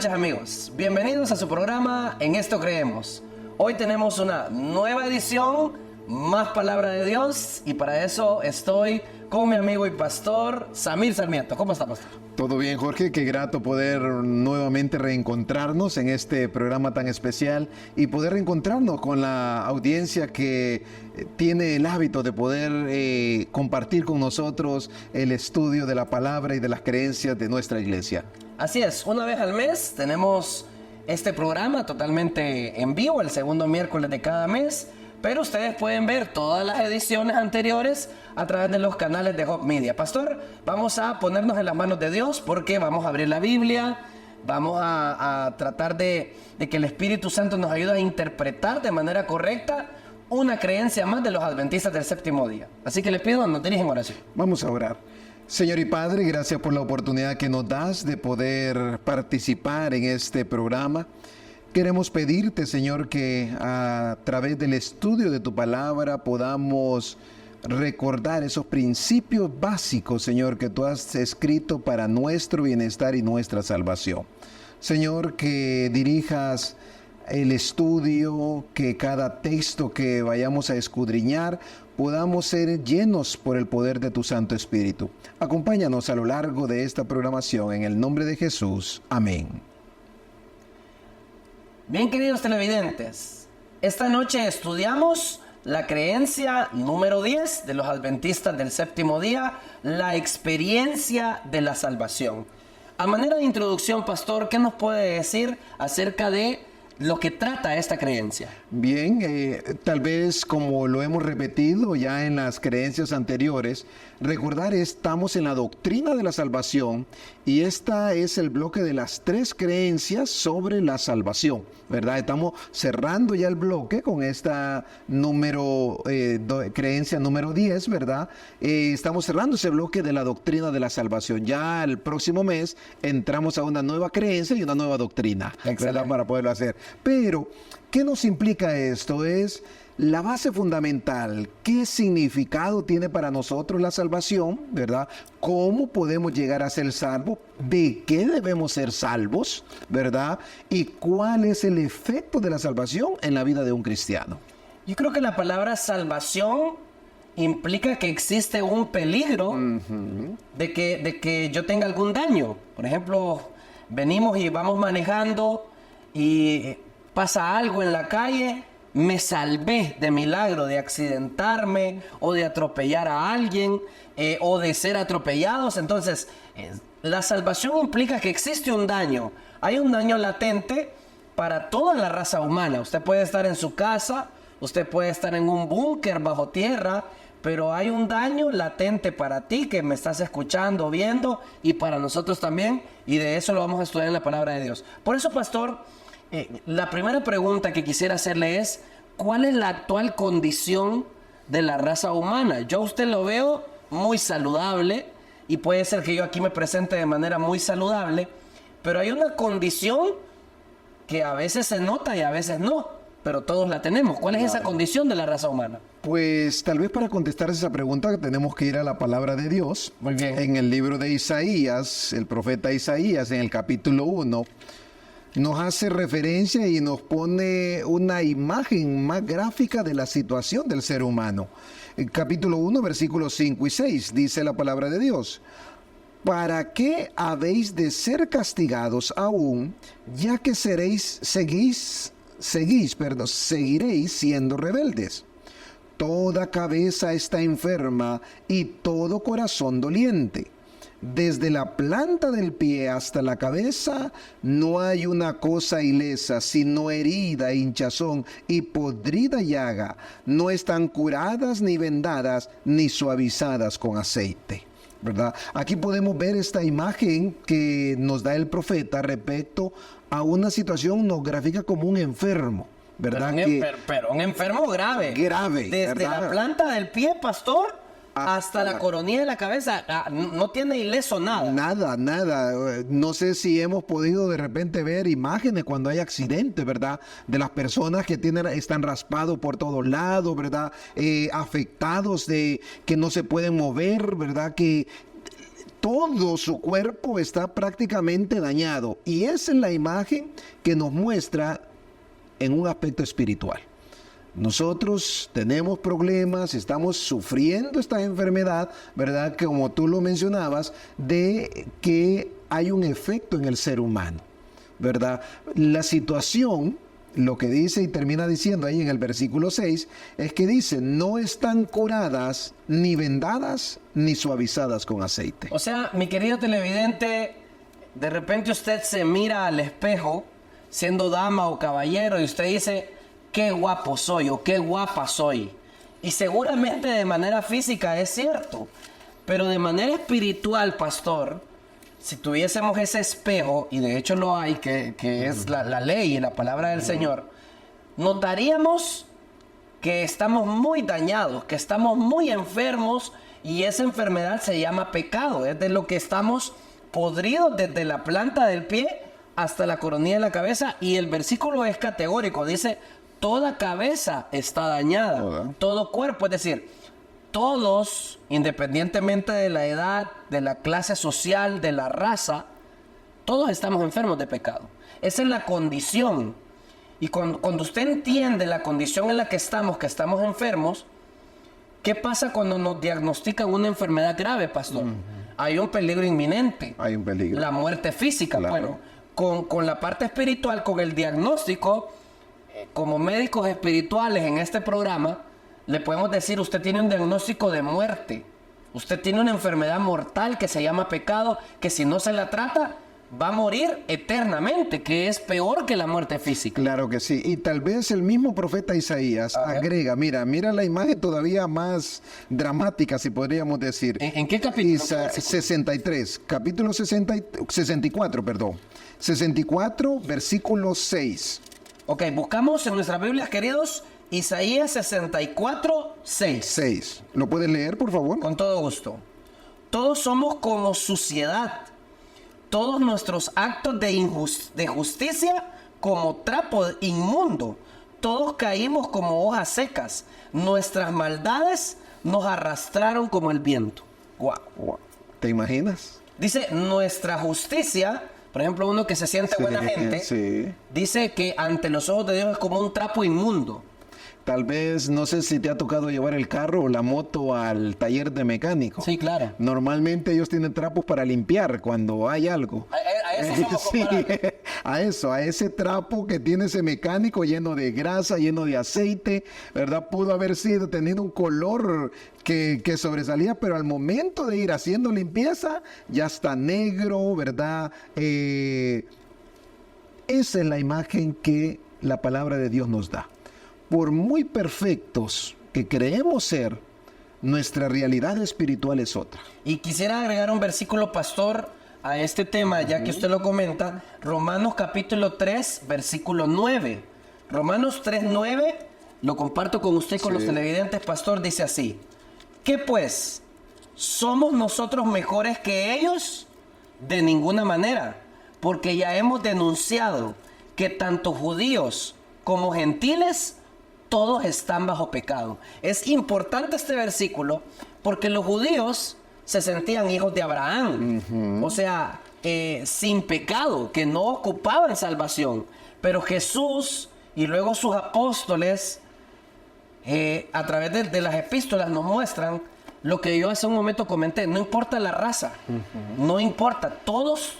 noches, amigos. Bienvenidos a su programa En Esto Creemos. Hoy tenemos una nueva edición, más palabra de Dios, y para eso estoy con mi amigo y pastor Samir Sarmiento. ¿Cómo está, pastor? Todo bien, Jorge, qué grato poder nuevamente reencontrarnos en este programa tan especial y poder reencontrarnos con la audiencia que tiene el hábito de poder compartir con nosotros el estudio de la palabra y de las creencias de nuestra iglesia. Así es, una vez al mes tenemos este programa totalmente en vivo, el segundo miércoles de cada mes, pero ustedes pueden ver todas las ediciones anteriores a través de los canales de Hope Media. Pastor, vamos a ponernos en las manos de Dios porque vamos a abrir la Biblia, vamos a tratar de que el Espíritu Santo nos ayude a interpretar de manera correcta una creencia más de los adventistas del séptimo día. Así que les pido, nos dirigen oración. Vamos a orar. Señor y Padre, gracias por la oportunidad que nos das de poder participar en este programa. Queremos pedirte, Señor, que a través del estudio de tu palabra podamos recordar esos principios básicos, Señor, que tú has escrito para nuestro bienestar y nuestra salvación. Señor, que dirijas el estudio, que cada texto que vayamos a escudriñar podamos ser llenos por el poder de tu Santo Espíritu. Acompáñanos a lo largo de esta programación en el nombre de Jesús. Amén. Bien, queridos televidentes, esta noche estudiamos la creencia número 10 de los adventistas del séptimo día, la experiencia de la salvación. A manera de introducción, pastor, ¿qué nos puede decir acerca de lo que trata esta creencia? Bien, tal vez como lo hemos repetido ya en las creencias anteriores, recordar estamos en la doctrina de la salvación y esta es el bloque de las 3 creencias sobre la salvación, ¿verdad? Estamos cerrando ya el bloque con esta creencia número 10, ¿verdad? Estamos cerrando ese bloque de la doctrina de la salvación. Ya el próximo mes entramos a una nueva creencia y una nueva doctrina, ¿verdad? Para poderlo hacer. Pero, ¿qué nos implica esto? Es la base fundamental. ¿Qué significado tiene para nosotros la salvación? ¿Verdad? ¿Cómo podemos llegar a ser salvos? ¿De qué debemos ser salvos? ¿Verdad? ¿Y cuál es el efecto de la salvación en la vida de un cristiano? Yo creo que la palabra salvación implica que existe un peligro de que yo tenga algún daño. Por ejemplo, venimos y vamos manejando y pasa algo en la calle, me salvé de milagro de accidentarme o de atropellar a alguien o de ser atropellados. Entonces, la salvación implica que existe un daño. Hay un daño latente para toda la raza humana. Usted puede estar en su casa, usted puede estar en un búnker bajo tierra, pero hay un daño latente para ti que me estás escuchando, viendo, y para nosotros también, y de eso lo vamos a estudiar en la palabra de Dios. Por eso, pastor, la primera pregunta que quisiera hacerle es, ¿cuál es la actual condición de la raza humana? Yo a usted lo veo muy saludable, y puede ser que yo aquí me presente de manera muy saludable, pero hay una condición que a veces se nota y a veces no, pero todos la tenemos. ¿Cuál es esa condición de la raza humana? Pues tal vez para contestar esa pregunta tenemos que ir a la palabra de Dios. Muy bien. En el libro de Isaías, el profeta Isaías, en el capítulo 1, nos hace referencia y nos pone una imagen más gráfica de la situación del ser humano. El capítulo 1, versículos 5 y 6, dice la palabra de Dios: ¿para qué habéis de ser castigados aún, ya que seguiréis siendo rebeldes? Toda cabeza está enferma y todo corazón doliente. Desde la planta del pie hasta la cabeza no hay una cosa ilesa, sino herida, hinchazón y podrida llaga. No están curadas ni vendadas ni suavizadas con aceite. ¿Verdad? Aquí podemos ver esta imagen que nos da el profeta respecto a una situación nos grafica como un enfermo, ¿verdad? Pero un enfermo grave. Grave. Desde ¿verdad? la planta del pie, pastor, hasta la coronilla de la cabeza. No tiene ileso nada. Nada. No sé si hemos podido de repente ver imágenes cuando hay accidentes, ¿verdad? De las personas que están raspados por todos lados, ¿verdad? Afectados de que no se pueden mover, ¿verdad? Que todo su cuerpo está prácticamente dañado. Y esa es la imagen que nos muestra en un aspecto espiritual. Nosotros tenemos problemas, estamos sufriendo esta enfermedad, ¿verdad? Que como tú lo mencionabas, de que hay un efecto en el ser humano, ¿verdad? La situación, lo que dice y termina diciendo ahí en el versículo 6, es que dice, no están curadas, ni vendadas, ni suavizadas con aceite. O sea, mi querido televidente, de repente usted se mira al espejo, siendo dama o caballero, y usted dice, qué guapo soy o qué guapa soy. Y seguramente de manera física es cierto, pero de manera espiritual, pastor, si tuviésemos ese espejo, y de hecho lo hay, que es la ley y la palabra del Señor, notaríamos que estamos muy dañados, que estamos muy enfermos, y esa enfermedad se llama pecado. Es de lo que estamos podridos desde la planta del pie hasta la coronilla de la cabeza, y el versículo es categórico, dice, toda cabeza está dañada, todo cuerpo, es decir, todos, independientemente de la edad, de la clase social, de la raza, todos estamos enfermos de pecado. Esa es la condición. Y cuando usted entiende la condición en la que estamos enfermos, ¿qué pasa cuando nos diagnostican una enfermedad grave, pastor? Hay un peligro inminente. Hay un peligro. La muerte física. Claro. Bueno, con la parte espiritual, con el diagnóstico, como médicos espirituales en este programa, le podemos decir, usted tiene un diagnóstico de muerte. Usted tiene una enfermedad mortal que se llama pecado, que si no se la trata, va a morir eternamente, que es peor que la muerte física. Claro que sí. Y tal vez el mismo profeta Isaías agrega, mira la imagen todavía más dramática, si podríamos decir. ¿En qué capítulo? 63, capítulo 64, perdón. 64, versículo 6. Ok, buscamos en nuestras Biblias, queridos, Isaías 64, 6. 6. ¿Lo puedes leer, por favor? Con todo gusto. Todos somos como suciedad. Todos nuestros actos de justicia como trapo inmundo. Todos caímos como hojas secas. Nuestras maldades nos arrastraron como el viento. Wow. ¿Te imaginas? Dice, nuestra justicia, por ejemplo, uno que se siente buena gente, dice que ante los ojos de Dios es como un trapo inmundo. Tal vez, no sé si te ha tocado llevar el carro o la moto al taller de mecánico. Sí, claro. Normalmente ellos tienen trapos para limpiar cuando hay algo. A eso somos comparables. A ese trapo que tiene ese mecánico lleno de grasa, lleno de aceite, ¿verdad? Pudo haber sido teniendo un color que sobresalía, pero al momento de ir haciendo limpieza ya está negro, ¿verdad? Esa es la imagen que la palabra de Dios nos da. Por muy perfectos que creemos ser, nuestra realidad espiritual es otra. Y quisiera agregar un versículo, pastor, a este tema, ya que usted lo comenta. Romanos capítulo 3, versículo 9. Romanos 3, 9, lo comparto con usted, con los televidentes, pastor, dice así. ¿Qué pues? ¿Somos nosotros mejores que ellos? De ninguna manera, porque ya hemos denunciado que tanto judíos como gentiles todos están bajo pecado. Es importante este versículo porque los judíos se sentían hijos de Abraham, o sea, sin pecado, que no ocupaban salvación. Pero Jesús y luego sus apóstoles, a través de las epístolas, nos muestran lo que yo hace un momento comenté. No importa la raza, no importa, todos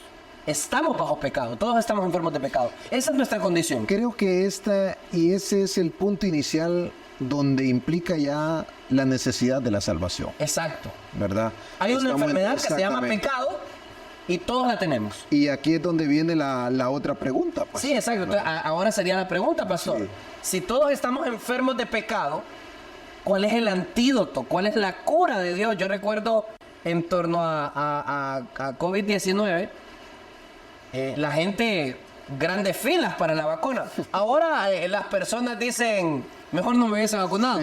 estamos bajo pecado, todos estamos enfermos de pecado. Esa es nuestra condición. Creo que ese es el punto inicial donde implica ya la necesidad de la salvación. Exacto. ¿Verdad? Hay una enfermedad que se llama pecado y todos la tenemos. Y aquí es donde viene la otra pregunta. Pues. Sí, exacto. Entonces, ahora sería la pregunta, pastor. Sí. Si todos estamos enfermos de pecado, ¿cuál es el antídoto? ¿Cuál es la cura de Dios? Yo recuerdo en torno a COVID-19, la gente, grandes filas para la vacuna. Ahora las personas dicen, mejor no me hubiese vacunado.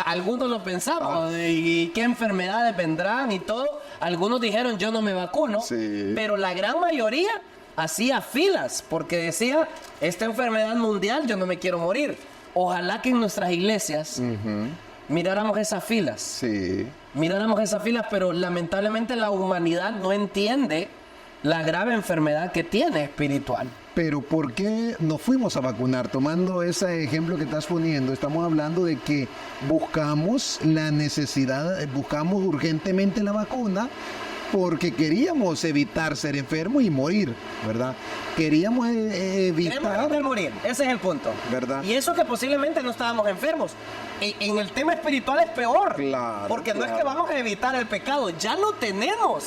Algunos lo pensamos, y qué enfermedades vendrán y todo. Algunos dijeron, yo no me vacuno, pero la gran mayoría hacía filas porque decía, esta enfermedad mundial, yo no me quiero morir. Ojalá que en nuestras iglesias miráramos esas filas. Sí. Miráramos esas filas, pero lamentablemente la humanidad no entiende la grave enfermedad que tiene espiritual. Pero ¿por qué nos fuimos a vacunar? Tomando ese ejemplo que estás poniendo, estamos hablando de que buscamos la necesidad, buscamos urgentemente la vacuna porque queríamos evitar ser enfermos y morir, ¿verdad? Queríamos Queremos evitar... evitar morir, ese es el punto. ¿Verdad? Y eso que posiblemente no estábamos enfermos. En el tema espiritual es peor. Claro, porque no es claro. que vamos a evitar el pecado, ya lo tenemos.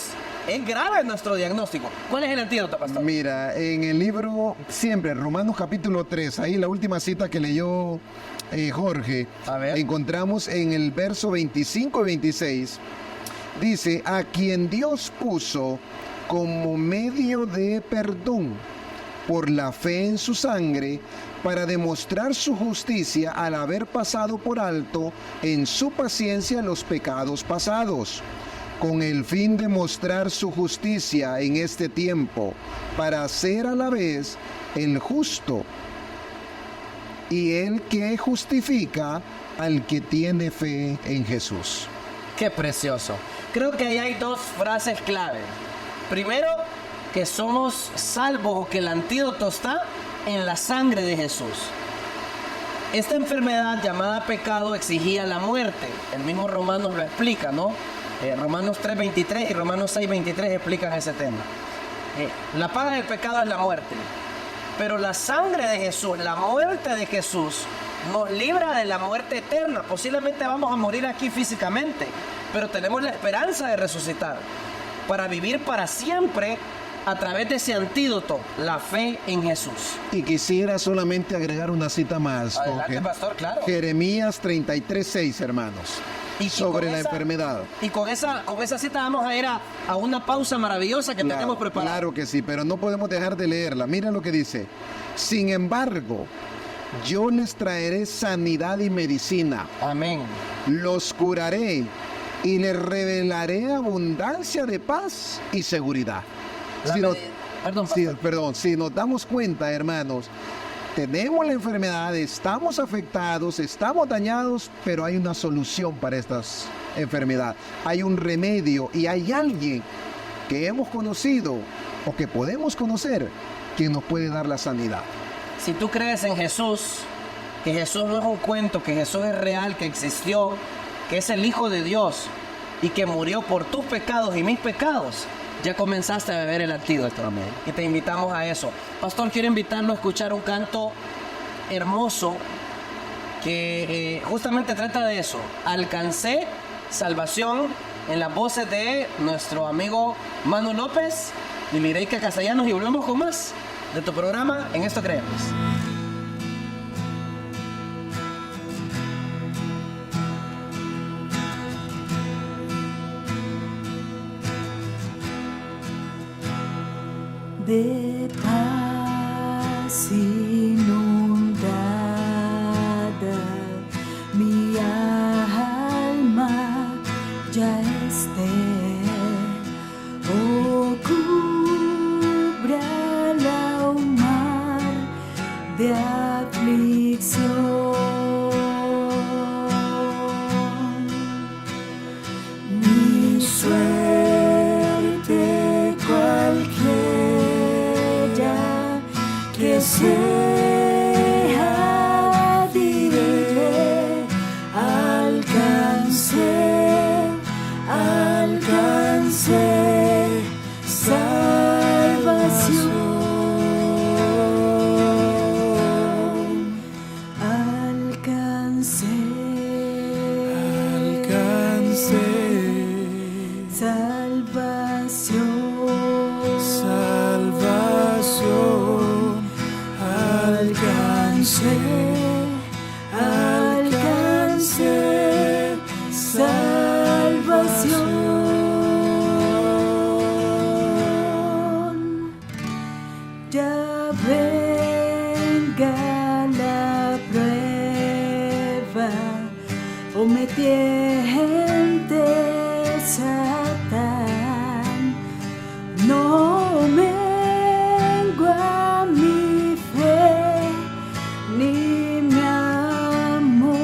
Es grave nuestro diagnóstico. ¿Cuál es el antídoto, pastor? Mira, en el libro, siempre, Romanos capítulo 3, ahí la última cita que leyó Jorge, A ver. encontramos en el verso 25 y 26, dice, a quien Dios puso como medio de perdón por la fe en su sangre, para demostrar su justicia al haber pasado por alto en su paciencia los pecados pasados, con el fin de mostrar su justicia en este tiempo, para ser a la vez el justo y el que justifica al que tiene fe en Jesús. Qué precioso. Creo que ahí hay dos frases clave. Primero, que somos salvos o que el antídoto está en la sangre de Jesús. Esta enfermedad llamada pecado exigía la muerte. El mismo Romanos lo explica, ¿no? Romanos 3:23 y Romanos 6:23 explican ese tema. La paga del pecado es la muerte. Pero la sangre de Jesús, la muerte de Jesús, nos libra de la muerte eterna. Posiblemente vamos a morir aquí físicamente, pero tenemos la esperanza de resucitar para vivir para siempre a través de ese antídoto, la fe en Jesús. Y quisiera solamente agregar una cita más, Adelante, Jorge. pastor, claro. Jeremías 33:6, hermanos, Y sobre con la esa- enfermedad. Y con esa cita vamos a ir a una pausa maravillosa que tenemos preparada. Claro que sí, pero no podemos dejar de leerla. Mira lo que dice. Sin embargo, yo les traeré sanidad y medicina. Amén. Los curaré y les revelaré abundancia de paz y seguridad. Perdón, pastor. Si nos damos cuenta, hermanos, tenemos la enfermedad, estamos afectados, estamos dañados, pero hay una solución para esta enfermedad. Hay un remedio y hay alguien que hemos conocido o que podemos conocer que nos puede dar la sanidad. Si tú crees en Jesús, que Jesús no es un cuento, que Jesús es real, que existió, que es el Hijo de Dios y que murió por tus pecados y mis pecados, ya comenzaste a beber el antídoto. Amén. Y te invitamos a eso. Pastor, quiero invitarlo a escuchar un canto hermoso que justamente trata de eso. Alcancé salvación, en las voces de nuestro amigo Manu López y Mireika Castellanos, y volvemos con más de tu programa En Esto Creemos. De paz inundada, mi alma ya esté. Oh, cúbrala un mar de aflicción. Mi suerte cualquiera que sea, diré, alcancé salvación, alcancé salvación, alcancé salvación. Ya venga la prueba, o me tiente Satán, no mengua mi fe ni mi amor.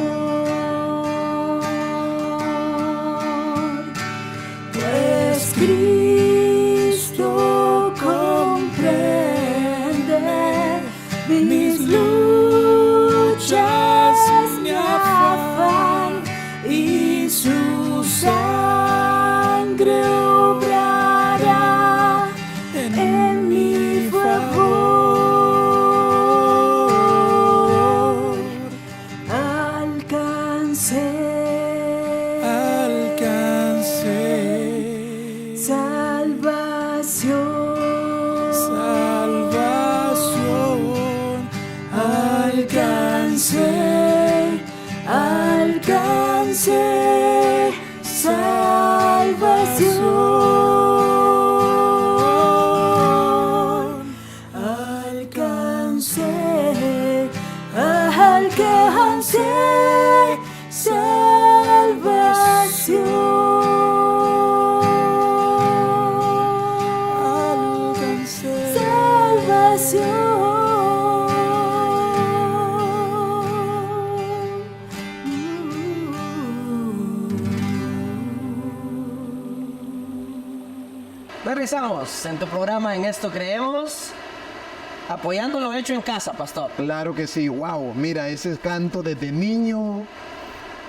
alcancé, alcancé salvación. Alcancé, alcancé Regresamos en tu programa En Esto Creemos, apoyando lo hecho en casa, pastor. Claro que sí, wow. Mira, ese canto desde niño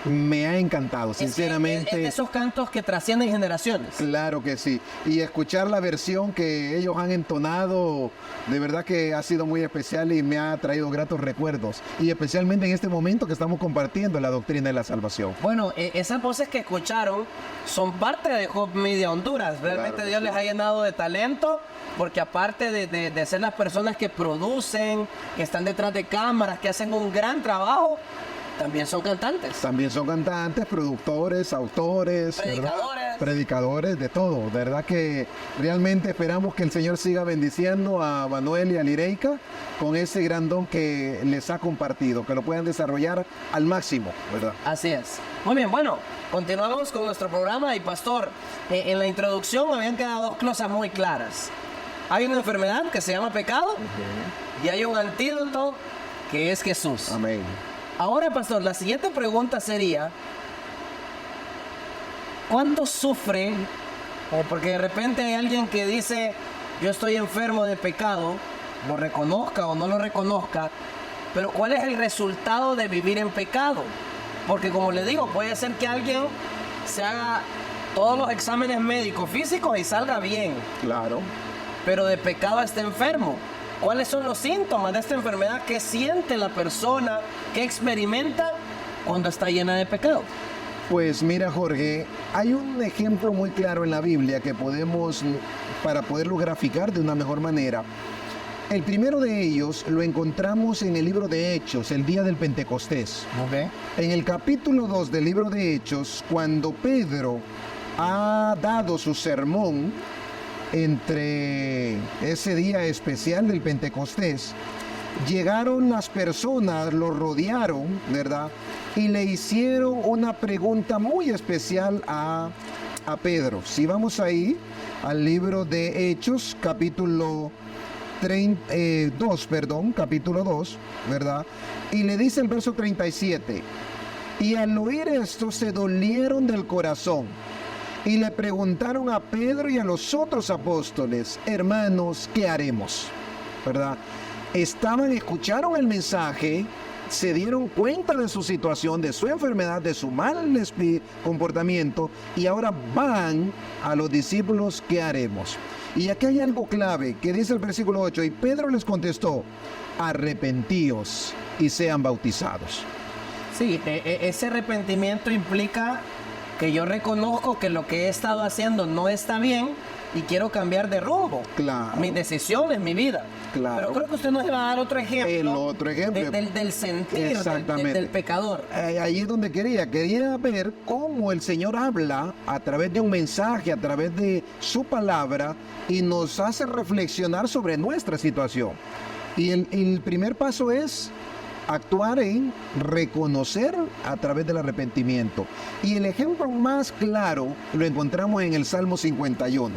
me ha encantado, sinceramente. Es de esos cantos que trascienden generaciones. Claro que sí. Y escuchar la versión que ellos han entonado, de verdad que ha sido muy especial y me ha traído gratos recuerdos. Y especialmente en este momento que estamos compartiendo la doctrina de la salvación. Bueno, esas voces que escucharon son parte de Hope Media Honduras. Realmente Claro que Dios sí. les ha llenado de talento, porque aparte de ser las personas que producen, que están detrás de cámaras, que hacen un gran trabajo, también son cantantes. También son cantantes, productores, autores, ¿verdad? Predicadores. Predicadores, de todo. De verdad que realmente esperamos que el Señor siga bendiciendo a Manuel y a Lireika con ese gran don que les ha compartido, que lo puedan desarrollar al máximo, ¿verdad? Así es. Muy bien, bueno, continuamos con nuestro programa y pastor, en la introducción me habían quedado dos cosas muy claras. Hay una enfermedad que se llama pecado y hay un antídoto que es Jesús. Amén. Ahora, pastor, la siguiente pregunta sería, ¿cuánto sufre? Porque de repente hay alguien que dice, yo estoy enfermo de pecado, lo reconozca o no lo reconozca, pero ¿cuál es el resultado de vivir en pecado? Porque como le digo, puede ser que alguien se haga todos los exámenes médicos físicos y salga bien, Claro. pero de pecado está enfermo. ¿Cuáles son los síntomas de esta enfermedad? ¿Qué siente la persona? ¿Qué experimenta cuando está llena de pecado? Pues mira, Jorge, hay un ejemplo muy claro en la Biblia que podemos, para poderlo graficar de una mejor manera. El primero de ellos lo encontramos en el libro de Hechos, el día del Pentecostés. En el capítulo 2 del libro de Hechos, cuando Pedro ha dado su sermón entre ese día especial del Pentecostés, llegaron las personas, lo rodearon, ¿verdad? Y le hicieron una pregunta muy especial a Pedro. Si vamos ahí al libro de Hechos, capítulo 2, ¿verdad? Y le dice el verso 37, y al oír esto se dolieron del corazón y le preguntaron a Pedro y a los otros apóstoles, hermanos, ¿qué haremos? ¿Verdad? Escucharon el mensaje, se dieron cuenta de su situación, de su enfermedad, de su mal comportamiento, y ahora van a los discípulos, ¿qué haremos? Y aquí hay algo clave que dice el versículo 8, y Pedro les contestó, arrepentíos y sean bautizados. Sí, ese arrepentimiento implica que yo reconozco que lo que he estado haciendo no está bien y quiero cambiar de rumbo. Claro. Mis decisiones, mi vida. Claro. Pero creo que usted nos va a dar otro ejemplo. El otro ejemplo. Del sentir Exactamente. del pecador. Ahí es donde quería ver cómo el Señor habla a través de un mensaje, a través de su palabra, y nos hace reflexionar sobre nuestra situación. Y el primer paso es actuar en reconocer a través del arrepentimiento. Y el ejemplo más claro lo encontramos en el Salmo 51.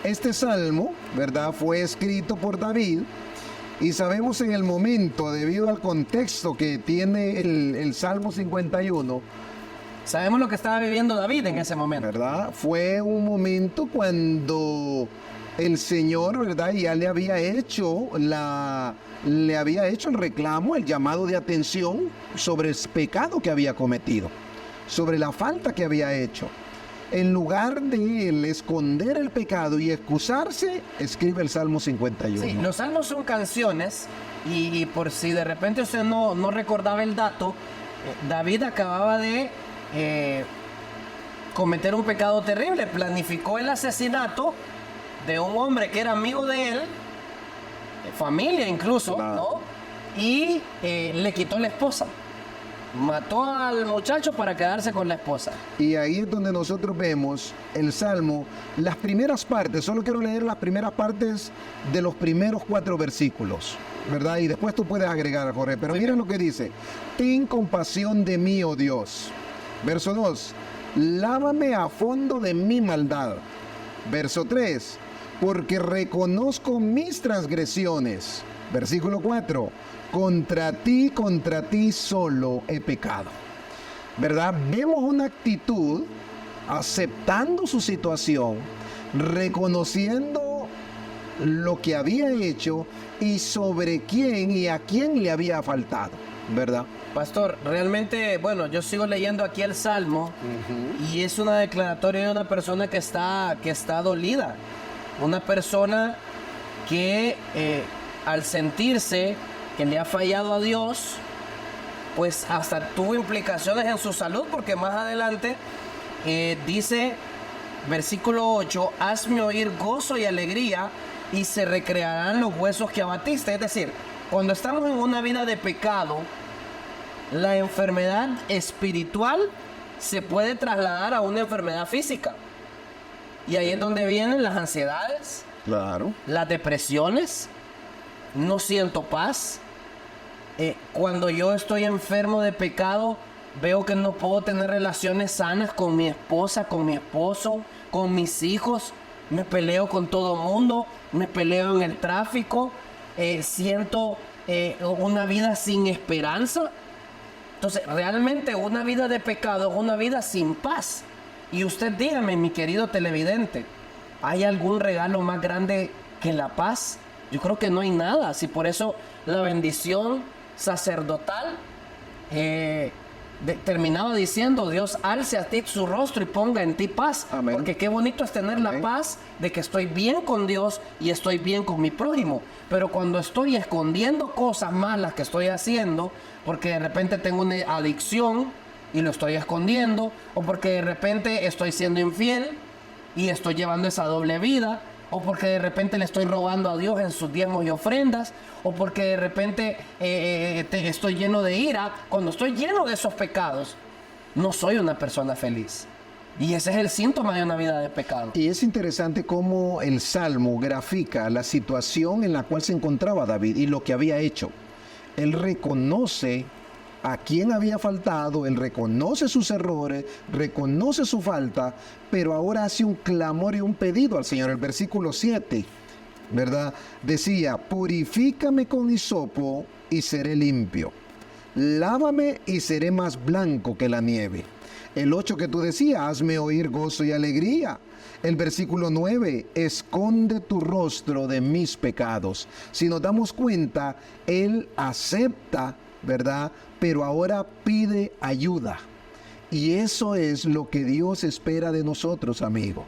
Este salmo, ¿verdad?, fue escrito por David, y sabemos en el momento, debido al contexto que tiene el Salmo 51, Sabemos lo que estaba viviendo David en ese momento. ¿verdad? Fue un momento cuando el Señor, ¿verdad?, ya le había hecho el reclamo, el llamado de atención sobre el pecado que había cometido, sobre la falta que había hecho. En lugar de él esconder el pecado y excusarse, escribe el Salmo 51. Sí, los salmos son canciones y por si de repente usted no recordaba el dato, David acababa de cometer un pecado terrible, planificó el asesinato de un hombre que era amigo de él, familia incluso, Claro. ¿no? y le quitó la esposa. Mató al muchacho para quedarse con la esposa. Y ahí es donde nosotros vemos el Salmo, las primeras partes, solo quiero leer las primeras partes de los primeros 4 versículos, ¿verdad? Y después tú puedes agregar, Jorge, pero miren lo que dice: ten compasión de mí, oh Dios. Verso 2, lávame a fondo de mi maldad. Verso 3, porque reconozco mis transgresiones. Versículo 4, contra ti solo he pecado. ¿Verdad? Vemos una actitud aceptando su situación, reconociendo lo que había hecho y sobre quién y a quién le había faltado, ¿verdad? Pastor, realmente, bueno, yo sigo leyendo aquí el Salmo y es una declaratoria de una persona que está dolida. Una persona que al sentirse que le ha fallado a Dios, pues hasta tuvo implicaciones en su salud, porque más adelante dice, versículo 8, hazme oír gozo y alegría y se recrearán los huesos que abatiste. Es decir, cuando estamos en una vida de pecado, la enfermedad espiritual se puede trasladar a una enfermedad física. Y ahí es donde vienen las ansiedades, Claro. las depresiones, no siento paz. Cuando yo estoy enfermo de pecado, veo que no puedo tener relaciones sanas con mi esposa, con mi esposo, con mis hijos. Me peleo con todo el mundo, me peleo en el tráfico, siento una vida sin esperanza. Entonces, realmente una vida de pecado es una vida sin paz. Y usted dígame, mi querido televidente, ¿hay algún regalo más grande que la paz? Yo creo que no hay nada. Si por eso la bendición sacerdotal terminaba diciendo: Dios alce a ti su rostro y ponga en ti paz. Amén. Porque qué bonito es tener la paz de que estoy bien con Dios y estoy bien con mi prójimo. Pero cuando estoy escondiendo cosas malas que estoy haciendo, porque de repente tengo una adicción y lo estoy escondiendo, o porque de repente estoy siendo infiel y estoy llevando esa doble vida, o porque de repente le estoy robando a Dios en sus diezmos y ofrendas, o porque de repente estoy lleno de ira. Cuando estoy lleno de esos pecados, no soy una persona feliz. Y ese es el síntoma de una vida de pecado. Y es interesante cómo el Salmo grafica la situación en la cual se encontraba David y lo que había hecho. Él reconoce a quién había faltado, él reconoce sus errores, reconoce su falta, pero ahora hace un clamor y un pedido al Señor. El versículo 7, ¿verdad? Decía: purifícame con hisopo y seré limpio. Lávame y seré más blanco que la nieve. El 8 que tú decías: hazme oír gozo y alegría. El versículo 9, esconde tu rostro de mis pecados. Si nos damos cuenta, él acepta, ¿verdad? Pero ahora pide ayuda. Y eso es lo que Dios espera de nosotros, amigo.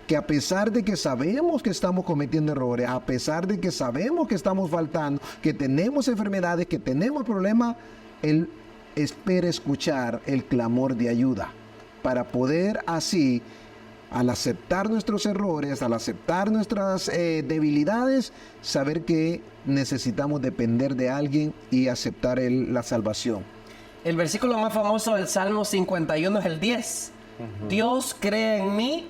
Que a pesar de que sabemos que estamos cometiendo errores, a pesar de que sabemos que estamos faltando, que tenemos enfermedades, que tenemos problemas, Él espera escuchar el clamor de ayuda para poder así, al aceptar nuestros errores, al aceptar nuestras debilidades, saber que necesitamos depender de alguien y aceptar la salvación. El versículo más famoso del Salmo 51 es el 10. Dios crea en mí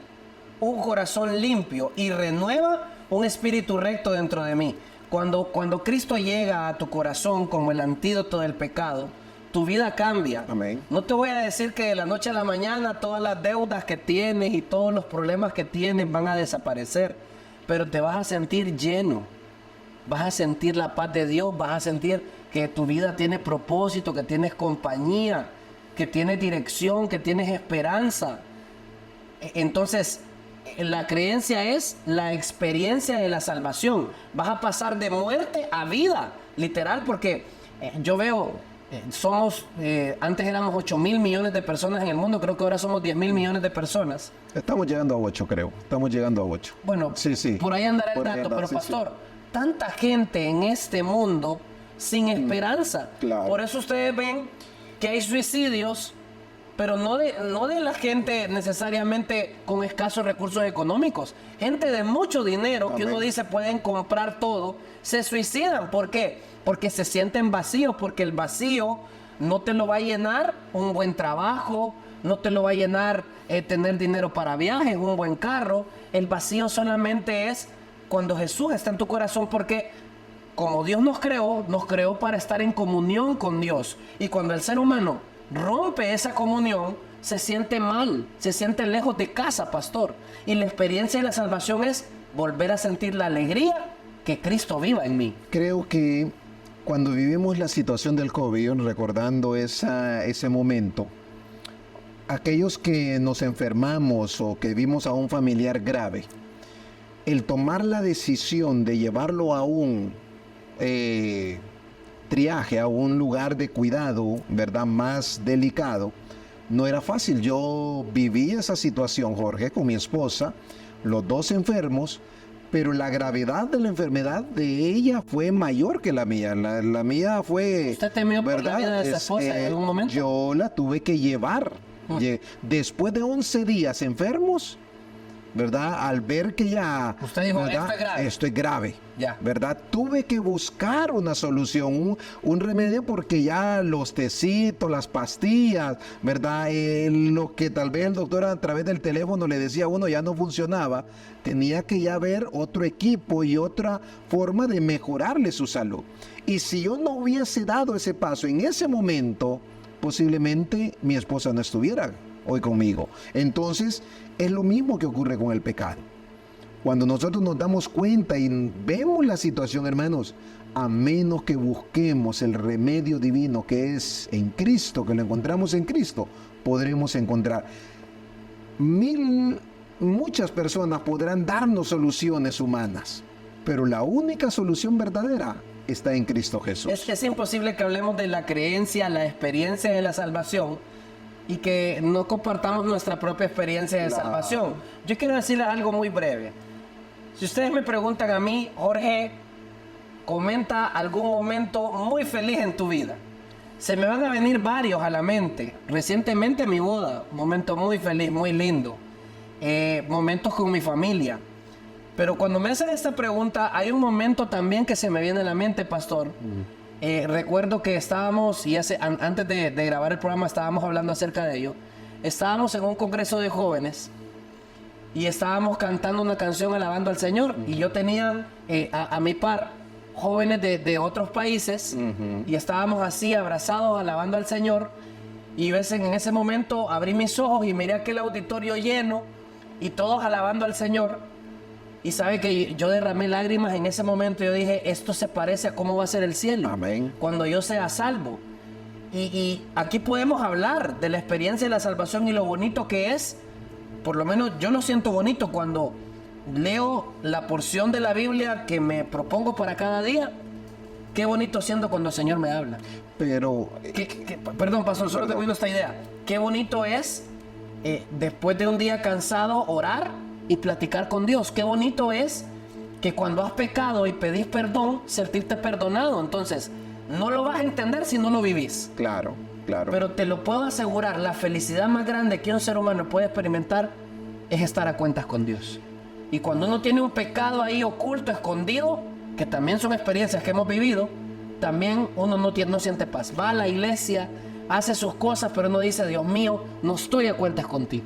un corazón limpio y renueva un espíritu recto dentro de mí. Cuando Cristo llega a tu corazón como el antídoto del pecado, tu vida cambia. Amén. No te voy a decir que de la noche a la mañana todas las deudas que tienes y todos los problemas que tienes van a desaparecer, pero te vas a sentir lleno. Vas a sentir la paz de Dios, vas a sentir que tu vida tiene propósito, que tienes compañía, que tienes dirección, que tienes esperanza. Entonces, la creencia es la experiencia de la salvación. Vas a pasar de muerte a vida, literal, porque yo veo... antes éramos 8.000 millones de personas en el mundo, creo que ahora somos 10.000 millones de personas. Estamos llegando a 8, creo. Estamos llegando a 8. Bueno, sí. por ahí andará el Por ahí dato, anda, pero sí, pastor, tanta gente en este mundo sin esperanza. claro. Por eso ustedes ven que hay suicidios pero no de la gente necesariamente con escasos recursos económicos. Gente de mucho dinero, que uno dice pueden comprar todo, se suicidan. ¿Por qué? Porque se sienten vacíos, porque el vacío no te lo va a llenar un buen trabajo, no te lo va a llenar tener dinero para viajes, un buen carro. El vacío solamente es cuando Jesús está en tu corazón, porque como Dios nos creó para estar en comunión con Dios. Y cuando el ser humano rompe esa comunión, se siente mal, se siente lejos de casa, pastor. Y la experiencia de la salvación es volver a sentir la alegría que Cristo viva en mí. Creo que cuando vivimos la situación del COVID, recordando ese momento, aquellos que nos enfermamos o que vimos a un familiar grave, el tomar la decisión de llevarlo a un triaje, a un lugar de cuidado, ¿verdad?, más delicado, no era fácil. Yo viví esa situación, Jorge, con mi esposa, los dos enfermos, pero la gravedad de la enfermedad de ella fue mayor que la mía. La mía fue... ¿Usted temió por la vida de su esposa en algún momento? Yo la tuve que llevar. Después de 11 días enfermos, ¿verdad? Al ver que ya... Usted dijo, ¿verdad?, esto es grave. Esto es grave. Ya. ¿Verdad? Tuve que buscar una solución, un remedio, porque ya los tecitos, las pastillas, ¿verdad? Lo que tal vez el doctor a través del teléfono le decía a uno ya no funcionaba. Tenía que ya ver otro equipo y otra forma de mejorarle su salud. Y si yo no hubiese dado ese paso en ese momento, posiblemente mi esposa no estuviera hoy conmigo. Entonces, es lo mismo que ocurre con el pecado. Cuando nosotros nos damos cuenta y vemos la situación, hermanos, a menos que busquemos el remedio divino que es en Cristo, que lo encontramos en Cristo, podremos encontrar. Muchas personas podrán darnos soluciones humanas, pero la única solución verdadera está en Cristo Jesús. Es que es imposible que hablemos de la creencia, la experiencia de la salvación y que no compartamos nuestra propia experiencia de salvación. Yo quiero decirles algo muy breve. Si ustedes me preguntan a mí, Jorge, comenta algún momento muy feliz en tu vida. Se me van a venir varios a la mente. Recientemente mi boda, un momento muy feliz, muy lindo. Momentos con mi familia. Pero cuando me hacen esta pregunta, hay un momento también que se me viene a la mente, pastor. Recuerdo que estábamos, y antes de grabar el programa estábamos hablando acerca de ello. Estábamos en un congreso de jóvenes y estábamos cantando una canción alabando al Señor. Y yo tenía a mi par jóvenes de otros países y estábamos así abrazados alabando al Señor. Y en ese momento abrí mis ojos y miré aquel auditorio lleno y todos alabando al Señor. Y sabe que yo derramé lágrimas en ese momento. Yo dije, esto se parece a cómo va a ser el cielo. Amén. Cuando yo sea salvo. Y aquí podemos hablar de la experiencia de la salvación y lo bonito que es. Por lo menos yo lo siento bonito cuando leo la porción de la Biblia que me propongo para cada día. Qué bonito siento cuando el Señor me habla. Pero... Perdón, pastor, solo te doy esta idea. Qué bonito es, después de un día cansado, orar y platicar con Dios. Qué bonito es que cuando has pecado y pedís perdón, sentirte perdonado. Entonces, no lo vas a entender si no lo vivís. Claro, claro. Pero te lo puedo asegurar, la felicidad más grande que un ser humano puede experimentar es estar a cuentas con Dios. Y cuando uno tiene un pecado ahí oculto, escondido, que también son experiencias que hemos vivido, también uno no siente paz. Va a la iglesia, hace sus cosas, pero uno dice, Dios mío, no estoy a cuentas contigo.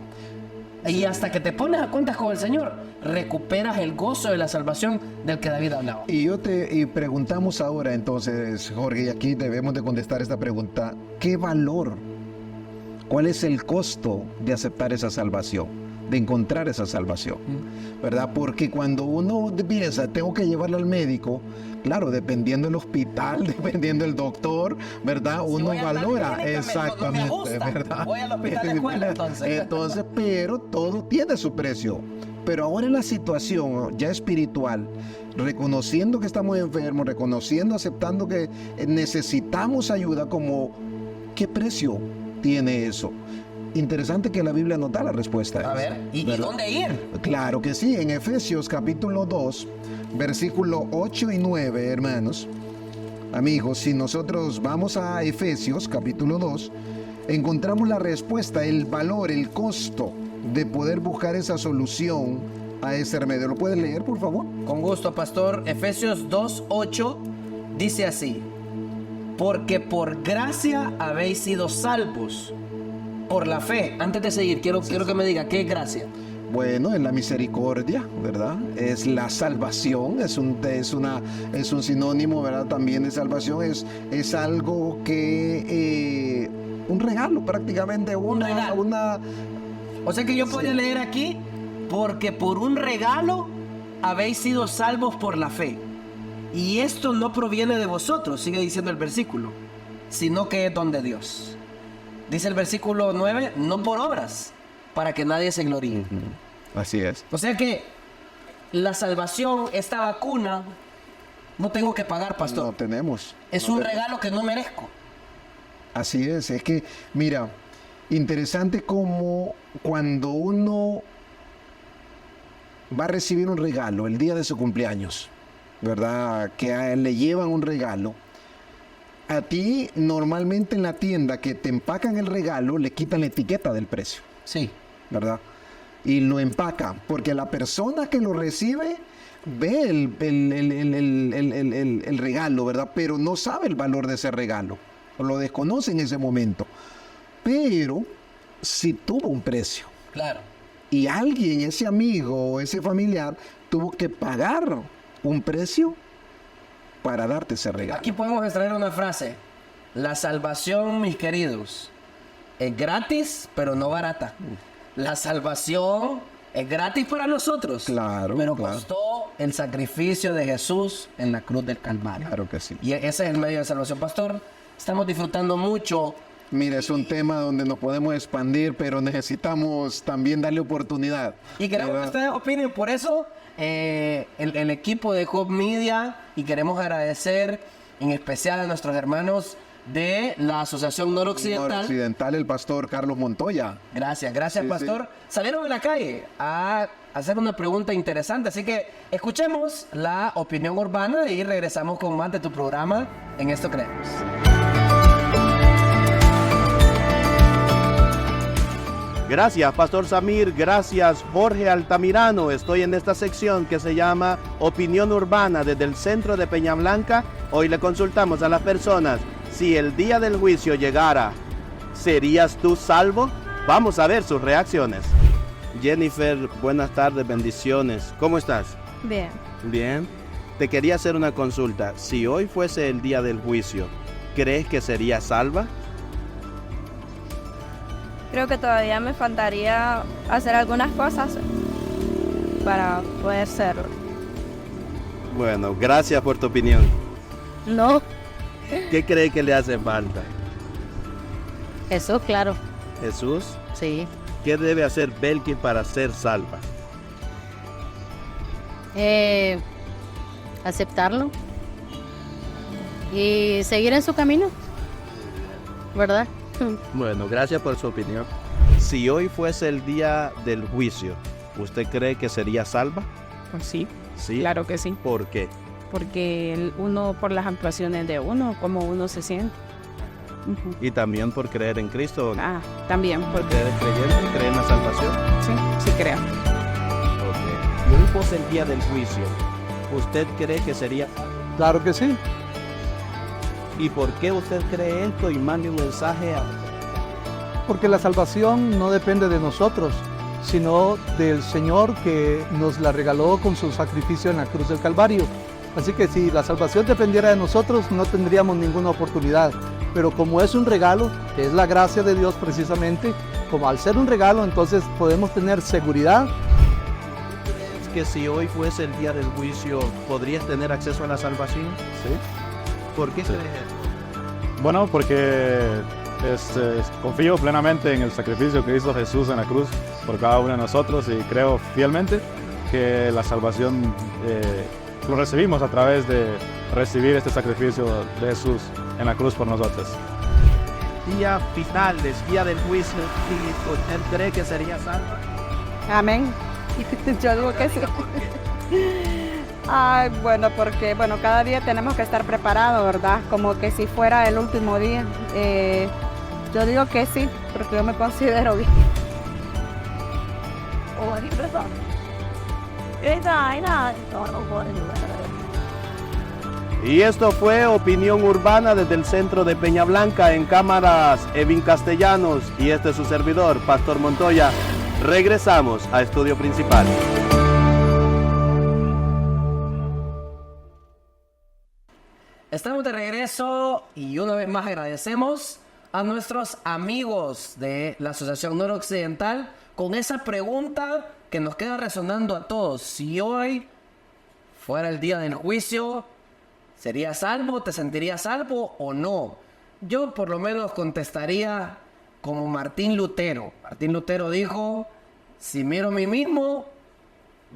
Y hasta que te pones a cuentas con el Señor, recuperas el gozo de la salvación del que David hablaba. Y preguntamos ahora entonces, Jorge, y aquí debemos de contestar esta pregunta. ¿Qué valor? ¿Cuál es el costo de aceptar esa salvación? De encontrar esa salvación, ¿verdad? Porque cuando uno piensa, tengo que llevarlo al médico, claro, dependiendo del hospital, dependiendo del doctor, ¿verdad? Si uno voy a valora, clínica, exactamente, no me gusta. ¿verdad? Voy al hospital de escuela, entonces. Pero todo tiene su precio. Pero ahora en la situación ya espiritual, reconociendo que estamos enfermos, reconociendo, aceptando que necesitamos ayuda, como, ¿qué precio tiene eso? Interesante que la Biblia nos da la respuesta. A ver, ¿y dónde ir? Claro que sí, en Efesios capítulo 2, versículo 8 y 9, hermanos. Amigos, si nosotros vamos a Efesios capítulo 2, encontramos la respuesta, el valor, el costo de poder buscar esa solución a ese remedio. ¿Lo puedes leer, por favor? Con gusto, pastor. Efesios 2:8 dice así: porque por gracia habéis sido salvos por la fe. Antes de seguir, quiero que me diga, ¿qué es gracia? Bueno, es la misericordia, ¿verdad? Es la salvación, es un sinónimo, ¿verdad? También de salvación, es algo que, un regalo prácticamente, regalo. O sea que yo podría leer aquí, porque por un regalo habéis sido salvos por la fe. Y esto no proviene de vosotros, sigue diciendo el versículo, sino que es don de Dios. Dice el versículo 9, no por obras, para que nadie se gloríe. Así es. O sea que la salvación, esta vacuna, no tengo que pagar, pastor. No tenemos. Es un regalo que no merezco. Así es que, mira, interesante como cuando uno va a recibir un regalo el día de su cumpleaños, ¿verdad? Que le llevan un regalo. A ti, normalmente en la tienda que te empacan el regalo, le quitan la etiqueta del precio. Sí. ¿Verdad? Y lo empacan, porque la persona que lo recibe ve el regalo, ¿verdad? Pero no sabe el valor de ese regalo, o lo desconoce en ese momento. Pero si tuvo un precio. Claro. Y alguien, ese amigo o ese familiar, tuvo que pagar un precio para darte ese regalo. Aquí podemos extraer una frase: la salvación, mis queridos, es gratis, pero no barata. La salvación es gratis para nosotros, Claro, pero claro. costó el sacrificio de Jesús en la cruz del Calvario. Claro que sí. Y ese es el medio de salvación, pastor. Estamos disfrutando mucho. Mira, es un tema donde nos podemos expandir, pero necesitamos también darle oportunidad. Y queremos que ustedes opinen, por eso el equipo de Hope Media, y queremos agradecer en especial a nuestros hermanos de la Asociación Noroccidental. Noroccidental, el pastor Carlos Montoya. Gracias, Sí, pastor. sí. Salieron a la calle a hacer una pregunta interesante, así que escuchemos la opinión urbana y regresamos con más de tu programa En Esto Creemos. Gracias, Pastor Samir. Gracias, Jorge Altamirano. Estoy en esta sección que se llama Opinión Urbana desde el centro de Peña Blanca. Hoy le consultamos a las personas: si el día del juicio llegara, ¿serías tú salvo? Vamos a ver sus reacciones. Jennifer, buenas tardes, bendiciones. ¿Cómo estás? Bien. Bien. Te quería hacer una consulta. Si hoy fuese el día del juicio, ¿crees que serías salva? Creo que todavía me faltaría hacer algunas cosas para poder serlo. Bueno, gracias por tu opinión. No, ¿Qué cree que le hace falta? eso claro, Jesús, sí. ¿qué debe hacer Belkis para ser salva? Aceptarlo y seguir en su camino, ¿verdad? Bueno, gracias por su opinión. Si hoy fuese el día del juicio, ¿usted cree que sería salva? Pues sí, Sí. claro que sí, ¿Por qué? porque uno por las actuaciones de uno, cómo uno se siente. Ujú. Y también por creer en Cristo. Ah, también, porque ¿Usted es creyente? ¿Cree en la salvación? sí creo. Ok. Y hoy fuese el día del juicio, ¿usted cree que sería? Claro que sí, ¿Y por qué usted cree esto? Y mande un mensaje a... porque la salvación no depende de nosotros, sino del Señor que nos la regaló con su sacrificio en la cruz del Calvario. Así que si la salvación dependiera de nosotros, no tendríamos ninguna oportunidad. Pero como es un regalo, que es la gracia de Dios precisamente, como al ser un regalo, entonces podemos tener seguridad. ¿Es que si hoy fuese el día del juicio, podrías tener acceso a la salvación? Sí. ¿Por qué crees eso? Bueno, porque confío plenamente en el sacrificio que hizo Jesús en la cruz por cada uno de nosotros y creo fielmente que la salvación lo recibimos a través de recibir este sacrificio de Jesús en la cruz por nosotros. Día final, el día del juicio, ¿y usted cree que sería salvo? Amén. Yo digo que sí. Ay, bueno, porque cada día tenemos que estar preparados, ¿verdad? Como que si fuera el último día. Yo digo que sí, porque yo me considero bien. Y esto fue Opinión Urbana desde el centro de Peña Blanca, en cámaras Evin Castellanos y este es su servidor, Pastor Montoya. Regresamos a Estudio Principal. Estamos de regreso y una vez más agradecemos a nuestros amigos de la Asociación Noroccidental con esa pregunta que nos queda resonando a todos. Si hoy fuera el día del juicio, ¿serías salvo? ¿Te sentirías salvo o no? Yo por lo menos contestaría como Martín Lutero. Martín Lutero dijo, si miro a mí mismo,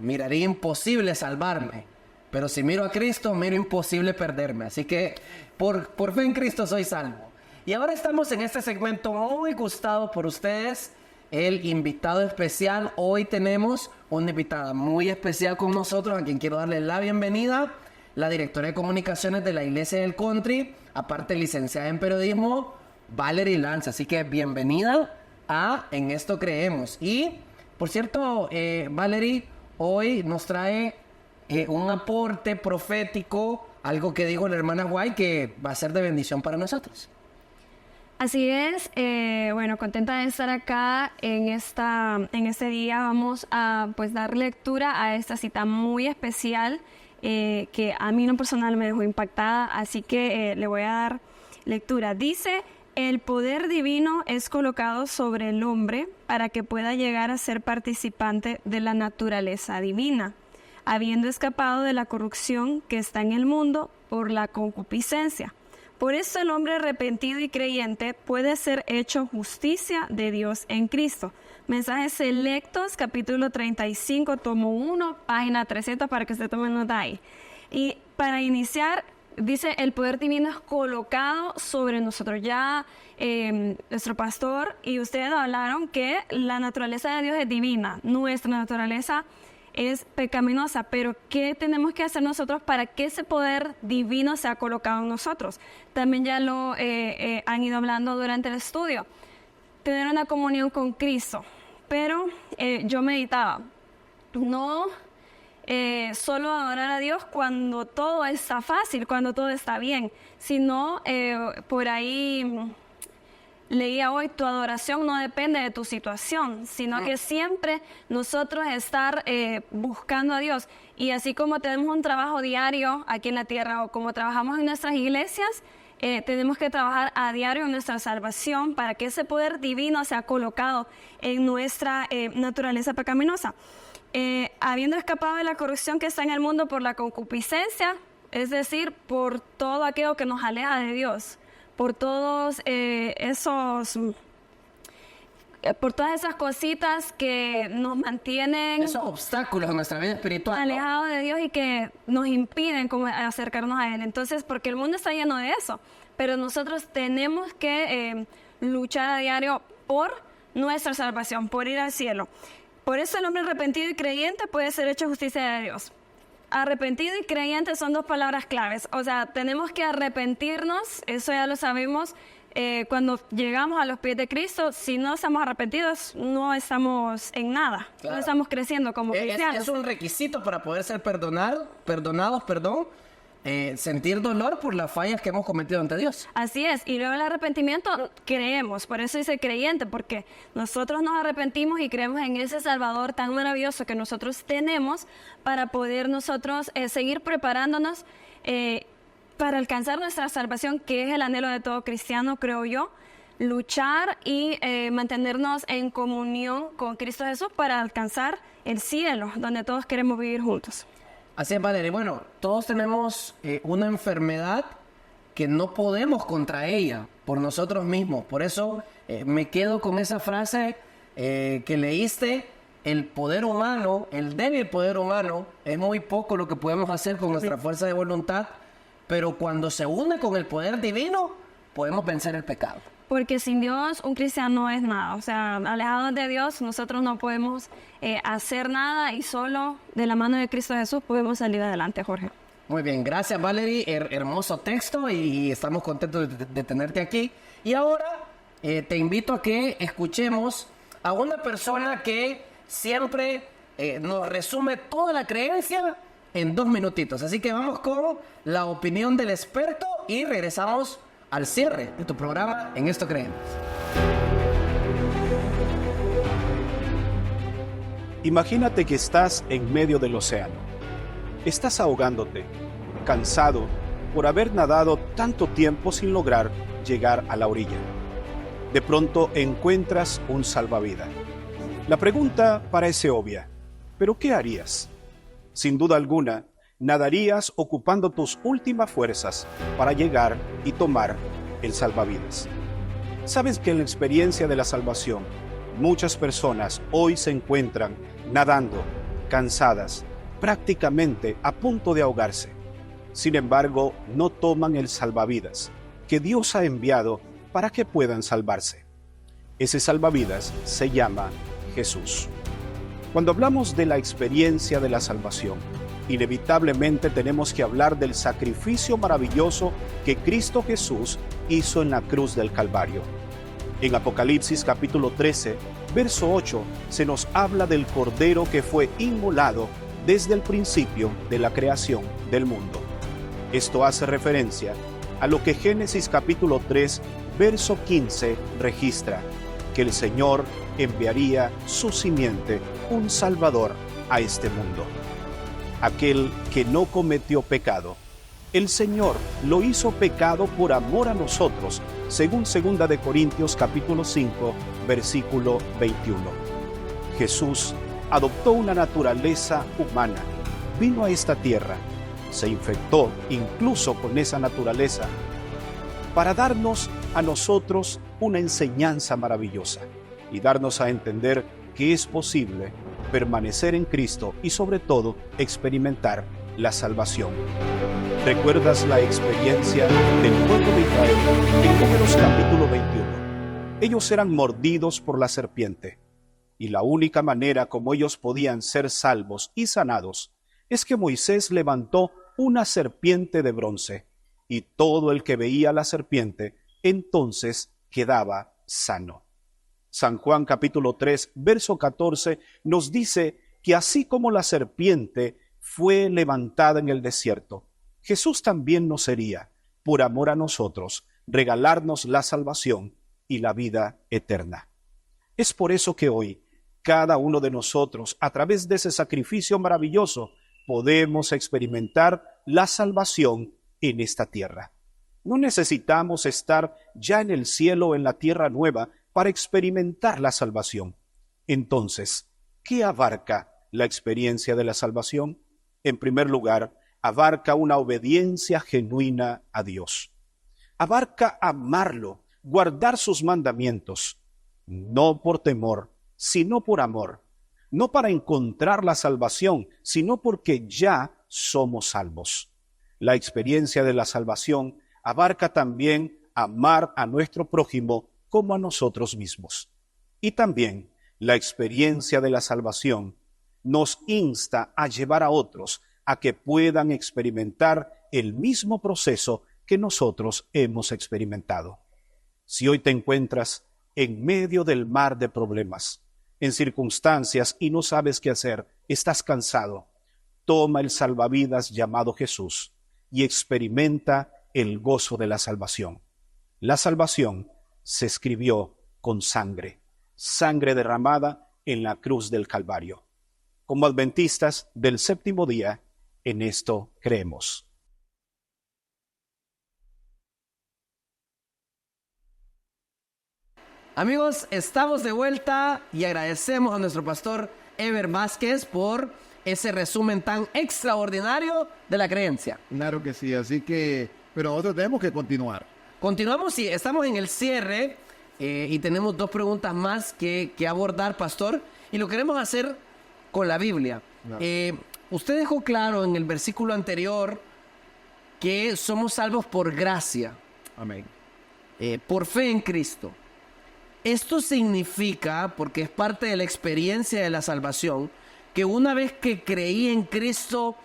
miraría imposible salvarme. Pero si miro a Cristo, miro imposible perderme. Así que por fe en Cristo soy salvo. Y ahora estamos en este segmento muy gustado por ustedes. El invitado especial. Hoy tenemos una invitada muy especial con nosotros, a quien quiero darle la bienvenida. La directora de comunicaciones de la Iglesia del Country, aparte licenciada en periodismo, Valerie Lanza. Así que bienvenida a En Esto Creemos. Y, por cierto, Valerie hoy nos trae un aporte profético, algo que dijo la hermana White que va a ser de bendición para nosotros. Así es, bueno, contenta de estar acá en este día. Vamos a pues dar lectura a esta cita muy especial que a mí en lo personal me dejó impactada, así que le voy a dar lectura. Dice, el poder divino es colocado sobre el hombre para que pueda llegar a ser participante de la naturaleza divina, habiendo escapado de la corrupción que está en el mundo por la concupiscencia. Por eso el hombre arrepentido y creyente puede ser hecho justicia de Dios en Cristo. Mensajes Selectos, capítulo 35, tomo 1, página 300, para que se tomen nota ahí. Y para iniciar, dice, el poder divino es colocado sobre nosotros. Ya nuestro pastor y ustedes hablaron que la naturaleza de Dios es divina, nuestra naturaleza es pecaminosa, pero ¿qué tenemos que hacer nosotros para que ese poder divino sea colocado en nosotros? También ya lo han ido hablando durante el estudio. Tener una comunión con Cristo. Pero yo meditaba, no solo adorar a Dios cuando todo está fácil, cuando todo está bien, sino por ahí leía hoy, tu adoración no depende de tu situación, sino que siempre nosotros estar buscando a Dios. Y así como tenemos un trabajo diario aquí en la tierra o como trabajamos en nuestras iglesias, tenemos que trabajar a diario en nuestra salvación para que ese poder divino sea colocado en nuestra naturaleza pecaminosa. Habiendo escapado de la corrupción que está en el mundo por la concupiscencia, es decir, por todo aquello que nos aleja de Dios, por todos por todas esas cositas que nos mantienen esos obstáculos en nuestra vida espiritual, alejados de Dios y que nos impiden como acercarnos a Él. Entonces, porque el mundo está lleno de eso, pero nosotros tenemos que luchar a diario por nuestra salvación, por ir al cielo. Por eso el hombre arrepentido y creyente puede ser hecho justicia de Dios. Arrepentido y creyente son dos palabras claves. O sea, tenemos que arrepentirnos, eso ya lo sabemos. Cuando llegamos a los pies de Cristo, si no estamos arrepentidos, no estamos en nada. Claro. No estamos creciendo como cristianos. Es un requisito para poder ser perdonados, sentir dolor por las fallas que hemos cometido ante Dios. Así es, y luego el arrepentimiento creemos, por eso dice creyente, porque nosotros nos arrepentimos y creemos en ese Salvador tan maravilloso que nosotros tenemos para poder nosotros seguir preparándonos para alcanzar nuestra salvación, que es el anhelo de todo cristiano, creo yo, luchar y mantenernos en comunión con Cristo Jesús para alcanzar el cielo, donde todos queremos vivir juntos. Así es, Valeria. Bueno, todos tenemos una enfermedad que no podemos contra ella por nosotros mismos. Por eso me quedo con esa frase que leíste. El poder humano, el débil poder humano, es muy poco lo que podemos hacer con nuestra fuerza de voluntad. Pero cuando se une con el poder divino, podemos vencer el pecado. Porque sin Dios un cristiano no es nada. O sea, alejados de Dios nosotros no podemos hacer nada y solo de la mano de Cristo Jesús podemos salir adelante, Jorge. Muy bien, gracias Valerie, hermoso texto y estamos contentos de tenerte aquí. Y ahora te invito a que escuchemos a una persona que siempre nos resume toda la creencia en 2 minutitos. Así que vamos con la opinión del experto y regresamos al cierre de tu programa En Esto Creemos. Imagínate que estás en medio del océano. Estás ahogándote, cansado por haber nadado tanto tiempo sin lograr llegar a la orilla. De pronto encuentras un salvavidas. La pregunta parece obvia, ¿pero qué harías? Sin duda alguna, nadarías ocupando tus últimas fuerzas para llegar y tomar el salvavidas. Sabes que en la experiencia de la salvación, muchas personas hoy se encuentran nadando, cansadas, prácticamente a punto de ahogarse. Sin embargo, no toman el salvavidas que Dios ha enviado para que puedan salvarse. Ese salvavidas se llama Jesús. Cuando hablamos de la experiencia de la salvación, inevitablemente tenemos que hablar del sacrificio maravilloso que Cristo Jesús hizo en la cruz del Calvario. En Apocalipsis capítulo 13, verso 8, se nos habla del Cordero que fue inmolado desde el principio de la creación del mundo. Esto hace referencia a lo que Génesis capítulo 3, verso 15 registra, que el Señor enviaría su simiente, un Salvador, a este mundo. Aquel que no cometió pecado, el Señor lo hizo pecado por amor a nosotros, según 2 de Corintios capítulo 5, versículo 21. Jesús adoptó una naturaleza humana, vino a esta tierra, se infectó incluso con esa naturaleza, para darnos a nosotros una enseñanza maravillosa y darnos a entender que es posible permanecer en Cristo y sobre todo experimentar la salvación. ¿Recuerdas la experiencia del pueblo de Israel en Números capítulo 21? Ellos eran mordidos por la serpiente y la única manera como ellos podían ser salvos y sanados es que Moisés levantó una serpiente de bronce y todo el que veía la serpiente entonces quedaba sano. San Juan capítulo 3, verso 14 nos dice que así como la serpiente fue levantada en el desierto, Jesús también nos sería, por amor a nosotros, regalarnos la salvación y la vida eterna. Es por eso que hoy, cada uno de nosotros, a través de ese sacrificio maravilloso, podemos experimentar la salvación en esta tierra. No necesitamos estar ya en el cielo o en la tierra nueva para experimentar la salvación. Entonces, ¿qué abarca la experiencia de la salvación? En primer lugar, abarca una obediencia genuina a Dios. Abarca amarlo, guardar sus mandamientos, no por temor, sino por amor. No para encontrar la salvación, sino porque ya somos salvos. La experiencia de la salvación abarca también amar a nuestro prójimo como a nosotros mismos. Y también la experiencia de la salvación nos insta a llevar a otros a que puedan experimentar el mismo proceso que nosotros hemos experimentado. Si hoy te encuentras en medio del mar de problemas, en circunstancias y no sabes qué hacer, estás cansado, toma el salvavidas llamado Jesús y experimenta el gozo de la salvación. La salvación se escribió con sangre, sangre derramada en la cruz del Calvario. Como adventistas del séptimo día, en esto creemos. Amigos, estamos de vuelta y agradecemos a nuestro pastor Ever Vázquez por ese resumen tan extraordinario de la creencia. Claro que sí, así que, pero nosotros tenemos que continuar. Continuamos y estamos en el cierre y tenemos 2 preguntas más que abordar, pastor, y lo queremos hacer con la Biblia. Claro. Usted dejó claro en el versículo anterior que somos salvos por gracia. Amén. Por fe en Cristo. Esto significa, porque es parte de la experiencia de la salvación, que una vez que creí en Cristo,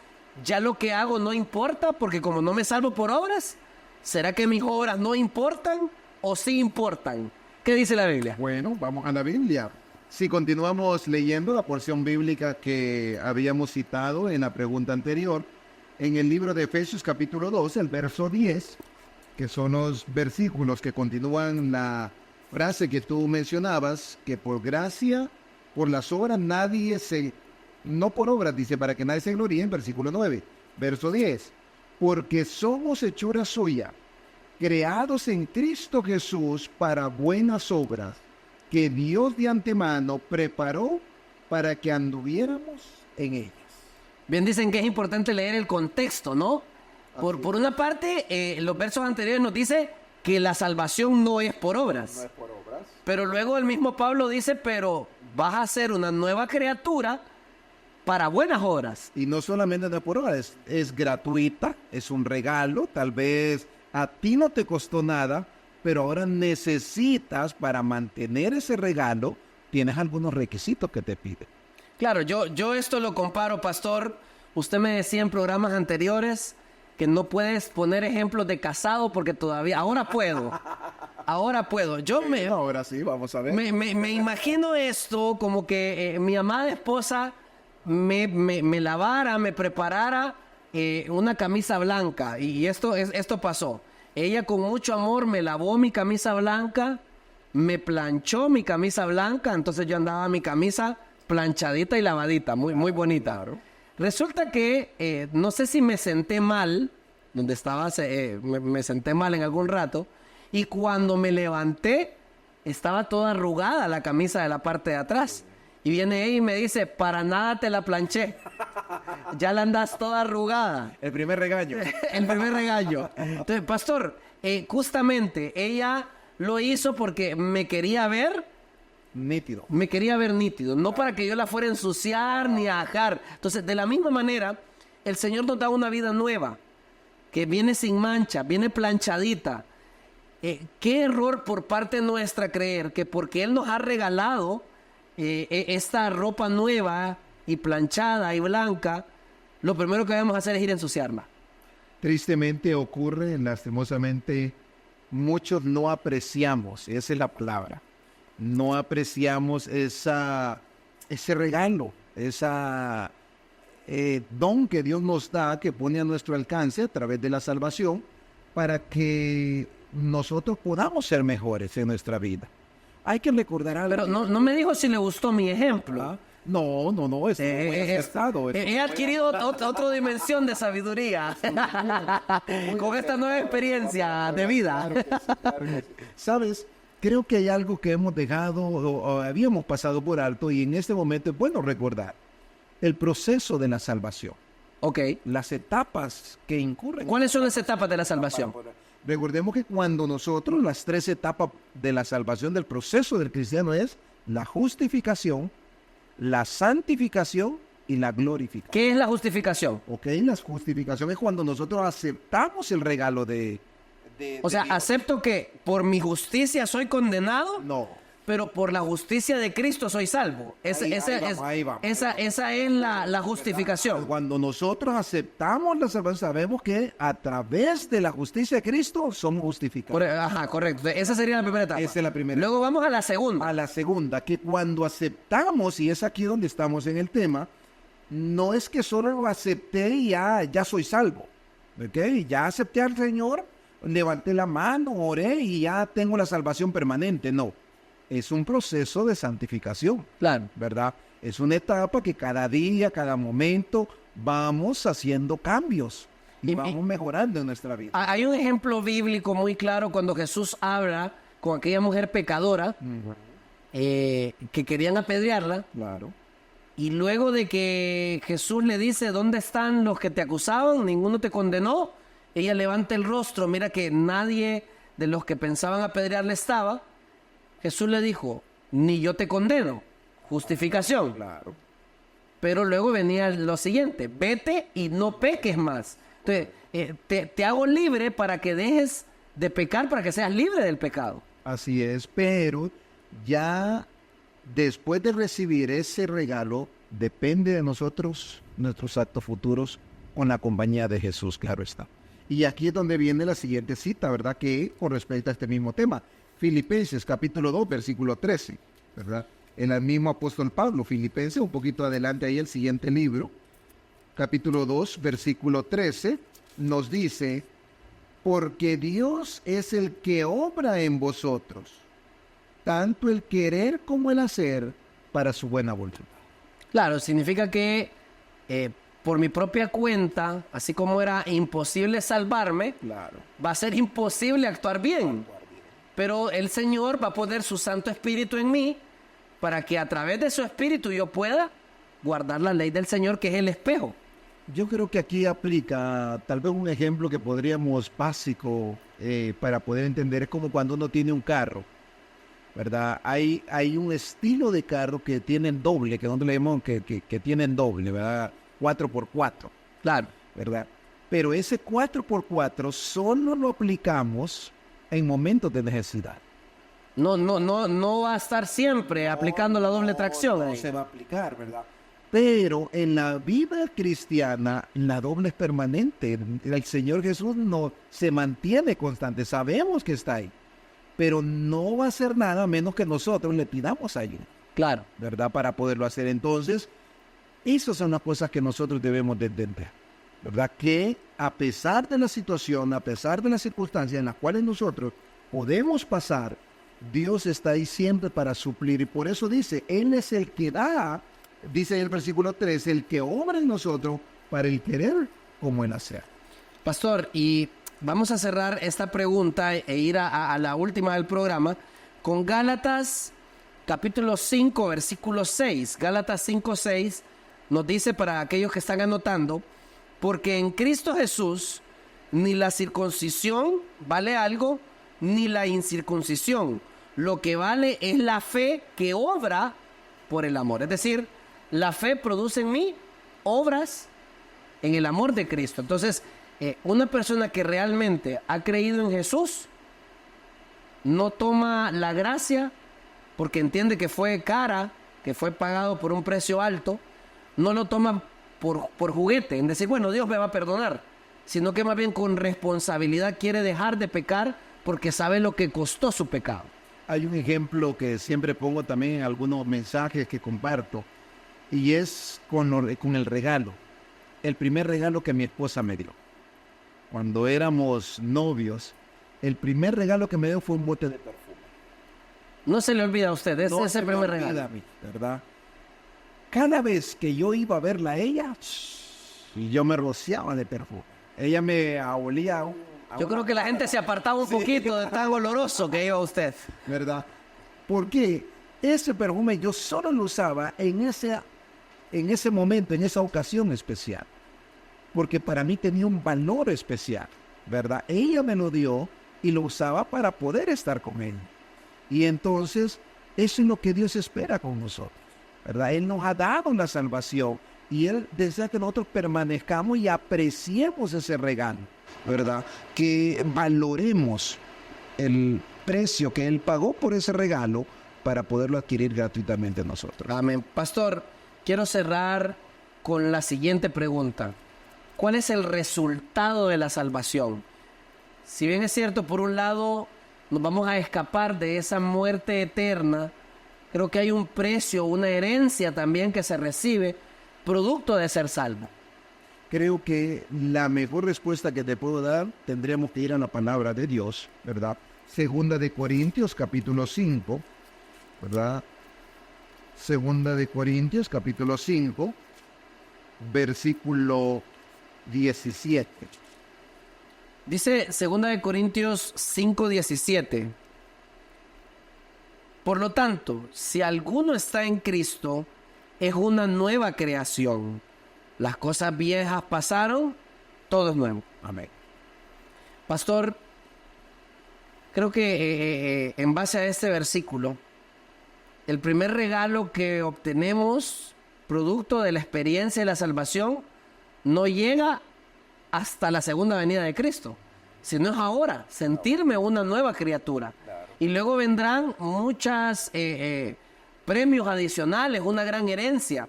ya lo que hago no importa, porque como no me salvo por obras, ¿será que mis obras no importan o sí importan? ¿Qué dice la Biblia? Bueno, vamos a la Biblia. Si continuamos leyendo la porción bíblica que habíamos citado en la pregunta anterior, en el libro de Efesios capítulo 2, el verso 10, que son los versículos que continúan la frase que tú mencionabas, que por gracia, por las obras nadie se... No por obras, dice, para que nadie se gloríe, en versículo 9. Verso 10, porque somos hechura suya, creados en Cristo Jesús para buenas obras, que Dios de antemano preparó para que anduviéramos en ellas. Bien, dicen que es importante leer el contexto, ¿no? Por una parte, los versos anteriores nos dice que la salvación no es por obras. No es por obras. Pero luego el mismo Pablo dice, pero vas a ser una nueva criatura para buenas obras. Y no solamente no es por obras, es gratuita, es un regalo, tal vez a ti no te costó nada, pero ahora necesitas, para mantener ese regalo, tienes algunos requisitos que te pide. Claro, yo esto lo comparo, pastor. Usted me decía en programas anteriores que no puedes poner ejemplos de casado porque todavía... Ahora puedo. Ahora sí, vamos a ver. Me imagino esto como que mi amada esposa me lavara, me preparara una camisa blanca. Y esto pasó. Ella con mucho amor me lavó mi camisa blanca, me planchó mi camisa blanca, entonces yo andaba mi camisa planchadita y lavadita, muy bonita. Claro. Resulta que no sé si me senté mal, donde estaba, me senté mal en algún rato, y cuando me levanté estaba toda arrugada la camisa de la parte de atrás. Y viene ella y me dice, para nada te la planché. Ya la andas toda arrugada. El primer regaño. El primer regaño. Entonces, pastor, justamente ella lo hizo porque me quería ver nítido. Me quería ver nítido, no para que yo la fuera a ensuciar ni a ajar. Entonces, de la misma manera, el Señor nos da una vida nueva, que viene sin mancha, viene planchadita. Qué error por parte nuestra creer que porque Él nos ha regalado esta ropa nueva y planchada y blanca, lo primero que debemos hacer es ir a ensuciarla. Tristemente ocurre, lastimosamente, muchos no apreciamos, esa es la palabra, no apreciamos ese regalo, esa don que Dios nos da, que pone a nuestro alcance a través de la salvación, para que nosotros podamos ser mejores en nuestra vida. Hay que recordar algo. Pero no me dijo si le gustó mi ejemplo. No, es muy acertado. He adquirido otra dimensión de sabiduría con esta nueva experiencia de vida. Claro que sí. ¿Sabes? Creo que hay algo que hemos dejado o habíamos pasado por alto y en este momento es bueno recordar. El proceso de la salvación. Ok. Las etapas que incurren. ¿Cuáles son las etapas de la salvación? Recordemos que cuando nosotros, las 3 etapas de la salvación del proceso del cristiano es la justificación, la santificación y la glorificación. ¿Qué es la justificación? Ok, la justificación es cuando nosotros aceptamos el regalo de o sea, Dios. ¿acepto que por mi justicia soy condenado? No. Pero por la justicia de Cristo soy salvo. Ahí vamos. Esa es la justificación. Cuando nosotros aceptamos la salvación, sabemos que a través de la justicia de Cristo somos justificados. Ajá, correcto. Esa sería la primera etapa. Esa es la primera. Luego vamos a la segunda. A la segunda, que cuando aceptamos, y es aquí donde estamos en el tema, no es que solo lo acepté y ya soy salvo. ¿Ok? Ya acepté al Señor, levanté la mano, oré y ya tengo la salvación permanente. No. Es un proceso de santificación. Claro. ¿Verdad? Es una etapa que cada día, cada momento, vamos haciendo cambios y vamos mejorando en nuestra vida. Hay un ejemplo bíblico muy claro cuando Jesús habla con aquella mujer pecadora que querían apedrearla. Claro. Y luego de que Jesús le dice, ¿dónde están los que te acusaban? Ninguno te condenó. Ella levanta el rostro, mira que nadie de los que pensaban apedrearle estaba. Jesús le dijo, ni yo te condeno. Justificación. Claro. Pero luego venía lo siguiente, vete y no peques más. Entonces, te hago libre para que dejes de pecar, para que seas libre del pecado. Así es, pero ya después de recibir ese regalo, depende de nosotros, nuestros actos futuros, con la compañía de Jesús, claro está. Y aquí es donde viene la siguiente cita, ¿verdad? Que con respecto a este mismo tema, Filipenses capítulo 2, versículo 13, ¿verdad? El mismo apóstol Pablo, Filipenses, un poquito adelante ahí el siguiente libro, capítulo 2, versículo 13, nos dice, porque Dios es el que obra en vosotros, tanto el querer como el hacer para su buena voluntad. Claro, significa que por mi propia cuenta, así como era imposible salvarme, Claro. va a ser imposible actuar bien. Pero el Señor va a poner su Santo Espíritu en mí para que a través de su Espíritu yo pueda guardar la ley del Señor, que es el espejo. Yo creo que aquí aplica tal vez un ejemplo que podríamos básico para poder entender, es como cuando uno tiene un carro, ¿verdad? Hay un estilo de carro que tienen doble, que nosotros le llamamos que tienen doble, ¿verdad? 4x4. Claro. ¿Verdad? Pero ese 4x4 solo lo aplicamos en momentos de necesidad. No va a estar siempre aplicando la doble tracción. No se va a aplicar, ¿verdad? Pero en la vida cristiana, la doble es permanente. El Señor Jesús no se mantiene constante. Sabemos que está ahí. Pero no va a hacer nada a menos que nosotros le pidamos ayuda. Claro. ¿Verdad? Para poderlo hacer. Entonces, esas son las cosas que nosotros debemos de entender. ¿Verdad? Que a pesar de la situación, a pesar de las circunstancias en las cuales nosotros podemos pasar, Dios está ahí siempre para suplir. Y por eso dice, Él es el que da, dice en el versículo 3, el que obra en nosotros para el querer como el hacer. Pastor, y vamos a cerrar esta pregunta e ir a la última del programa con Gálatas capítulo 5, versículo 6. Gálatas 5, 6 nos dice, para aquellos que están anotando, porque en Cristo Jesús ni la circuncisión vale algo, ni la incircuncisión. Lo que vale es la fe que obra por el amor. Es decir, la fe produce en mí obras en el amor de Cristo. Entonces, una persona que realmente ha creído en Jesús no toma la gracia porque entiende que fue cara, que fue pagado por un precio alto, no lo toma por juguete, en decir, bueno, Dios me va a perdonar, sino que más bien con responsabilidad quiere dejar de pecar porque sabe lo que costó su pecado. Hay un ejemplo que siempre pongo también en algunos mensajes que comparto, y es con el regalo. El primer regalo que mi esposa me dio. Cuando éramos novios, el primer regalo que me dio fue un bote de perfume. No se le olvida a usted, ese es el primer regalo. A mí, ¿verdad? Cada vez que yo iba a verla a ella, y yo me rociaba de perfume. Ella me olía yo creo que la gente se apartaba un poquito de tan oloroso que iba usted. ¿Verdad? Porque ese perfume yo solo lo usaba en ese momento, en esa ocasión especial. Porque para mí tenía un valor especial, ¿verdad? Ella me lo dio y lo usaba para poder estar con él. Y entonces, eso es lo que Dios espera con nosotros, ¿verdad? Él nos ha dado la salvación y Él desea que nosotros permanezcamos y apreciemos ese regalo, ¿verdad? Que valoremos el precio que Él pagó por ese regalo para poderlo adquirir gratuitamente nosotros. Amén. Pastor, quiero cerrar con la siguiente pregunta. ¿Cuál es el resultado de la salvación? Si bien es cierto, por un lado, nos vamos a escapar de esa muerte eterna, creo que hay un precio, una herencia también que se recibe producto de ser salvo. Creo que la mejor respuesta que te puedo dar, tendríamos que ir a la palabra de Dios, ¿verdad? Segunda de Corintios, capítulo 5, ¿verdad? Segunda de Corintios, capítulo 5, versículo 17. Dice 2 de Corintios 5:17. Por lo tanto, si alguno está en Cristo, es una nueva creación. Las cosas viejas pasaron, todo es nuevo. Amén. Pastor, creo que en base a este versículo, el primer regalo que obtenemos, producto de la experiencia de la salvación, no llega hasta la segunda venida de Cristo, sino es ahora, sentirme una nueva criatura. Y luego vendrán muchos premios adicionales, una gran herencia,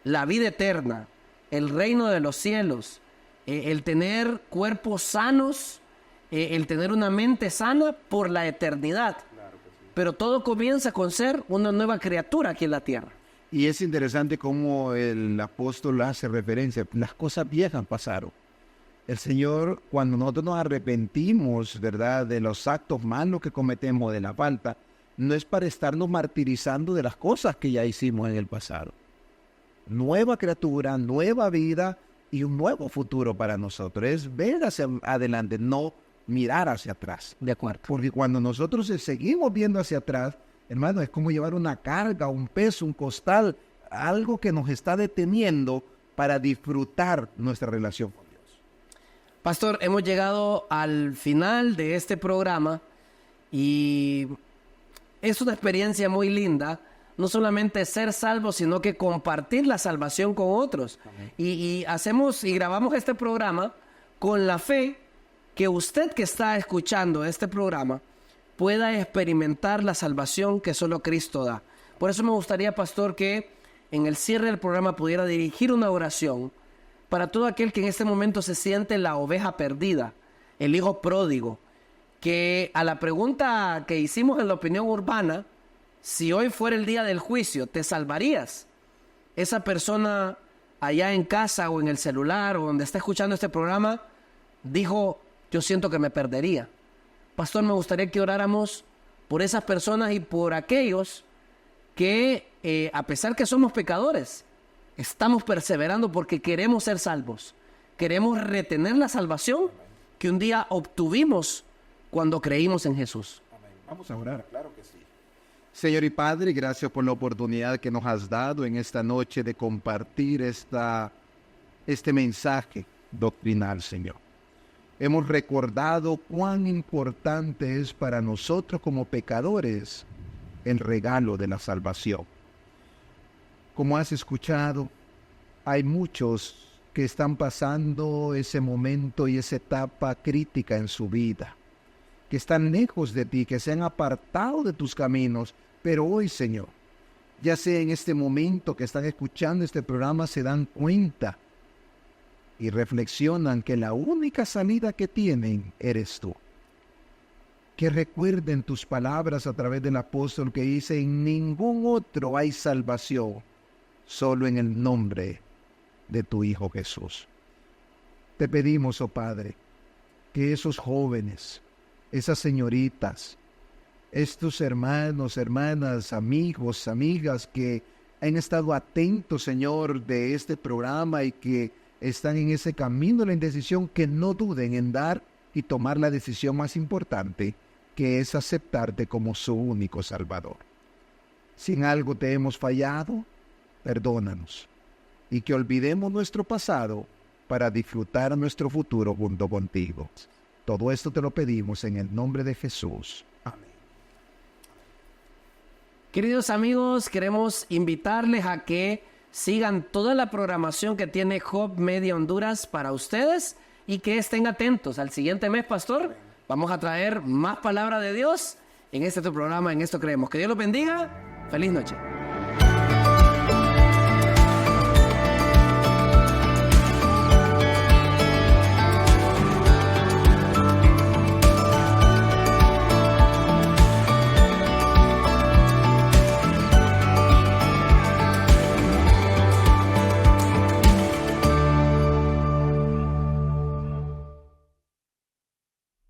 la vida eterna, el reino de los cielos, el tener cuerpos sanos el tener una mente sana por la eternidad. Pero todo comienza con ser una nueva criatura aquí en la tierra. Y es interesante cómo el apóstol hace referencia. Las cosas viejas pasaron. El Señor, cuando nosotros nos arrepentimos, ¿verdad?, de los actos malos que cometemos, de la falta, no es para estarnos martirizando de las cosas que ya hicimos en el pasado. Nueva criatura, nueva vida y un nuevo futuro para nosotros. Es ver hacia adelante, no mirar hacia atrás. De acuerdo. Porque cuando nosotros seguimos viendo hacia atrás, hermano, es como llevar una carga, un peso, un costal, algo que nos está deteniendo para disfrutar nuestra relación con Dios. Pastor, hemos llegado al final de este programa y es una experiencia muy linda, no solamente ser salvo, sino que compartir la salvación con otros. Y hacemos y grabamos este programa con la fe que usted que está escuchando este programa pueda experimentar la salvación que solo Cristo da. Por eso me gustaría, pastor, que en el cierre del programa pudiera dirigir una oración para todo aquel que en este momento se siente la oveja perdida, el hijo pródigo, que a la pregunta que hicimos en la opinión urbana, si hoy fuera el día del juicio, ¿te salvarías? Esa persona allá en casa o en el celular o donde está escuchando este programa dijo, yo siento que me perdería. Pastor, me gustaría que oráramos por esas personas y por aquellos que, a pesar que somos pecadores, estamos perseverando porque queremos ser salvos. Queremos retener la salvación que un día obtuvimos cuando creímos en Jesús. Vamos a orar, claro que sí. Señor y Padre, gracias por la oportunidad que nos has dado en esta noche de compartir este mensaje doctrinal, Señor. Hemos recordado cuán importante es para nosotros como pecadores el regalo de la salvación. Como has escuchado, hay muchos que están pasando ese momento y esa etapa crítica en su vida, que están lejos de ti, que se han apartado de tus caminos, pero hoy, Señor, ya sea en este momento que están escuchando este programa, se dan cuenta y reflexionan que la única salida que tienen eres tú. Que recuerden tus palabras a través del apóstol que dice, en ningún otro hay salvación, solo en el nombre de tu Hijo Jesús. Te pedimos, oh Padre, que esos jóvenes, esas señoritas, estos hermanos, hermanas, amigos, amigas que han estado atentos, Señor, de este programa y que están en ese camino de la indecisión, que no duden en dar y tomar la decisión más importante, que es aceptarte como su único Salvador. Si en algo te hemos fallado, perdónanos, y que olvidemos nuestro pasado para disfrutar nuestro futuro junto contigo. Todo esto te lo pedimos en el nombre de Jesús. Amén. Queridos amigos, queremos invitarles a que sigan toda la programación que tiene Hope Media Honduras para ustedes y que estén atentos. Al siguiente mes, pastor, vamos a traer más palabra de Dios en este tu programa, en Esto Creemos. Que Dios los bendiga. Feliz noche.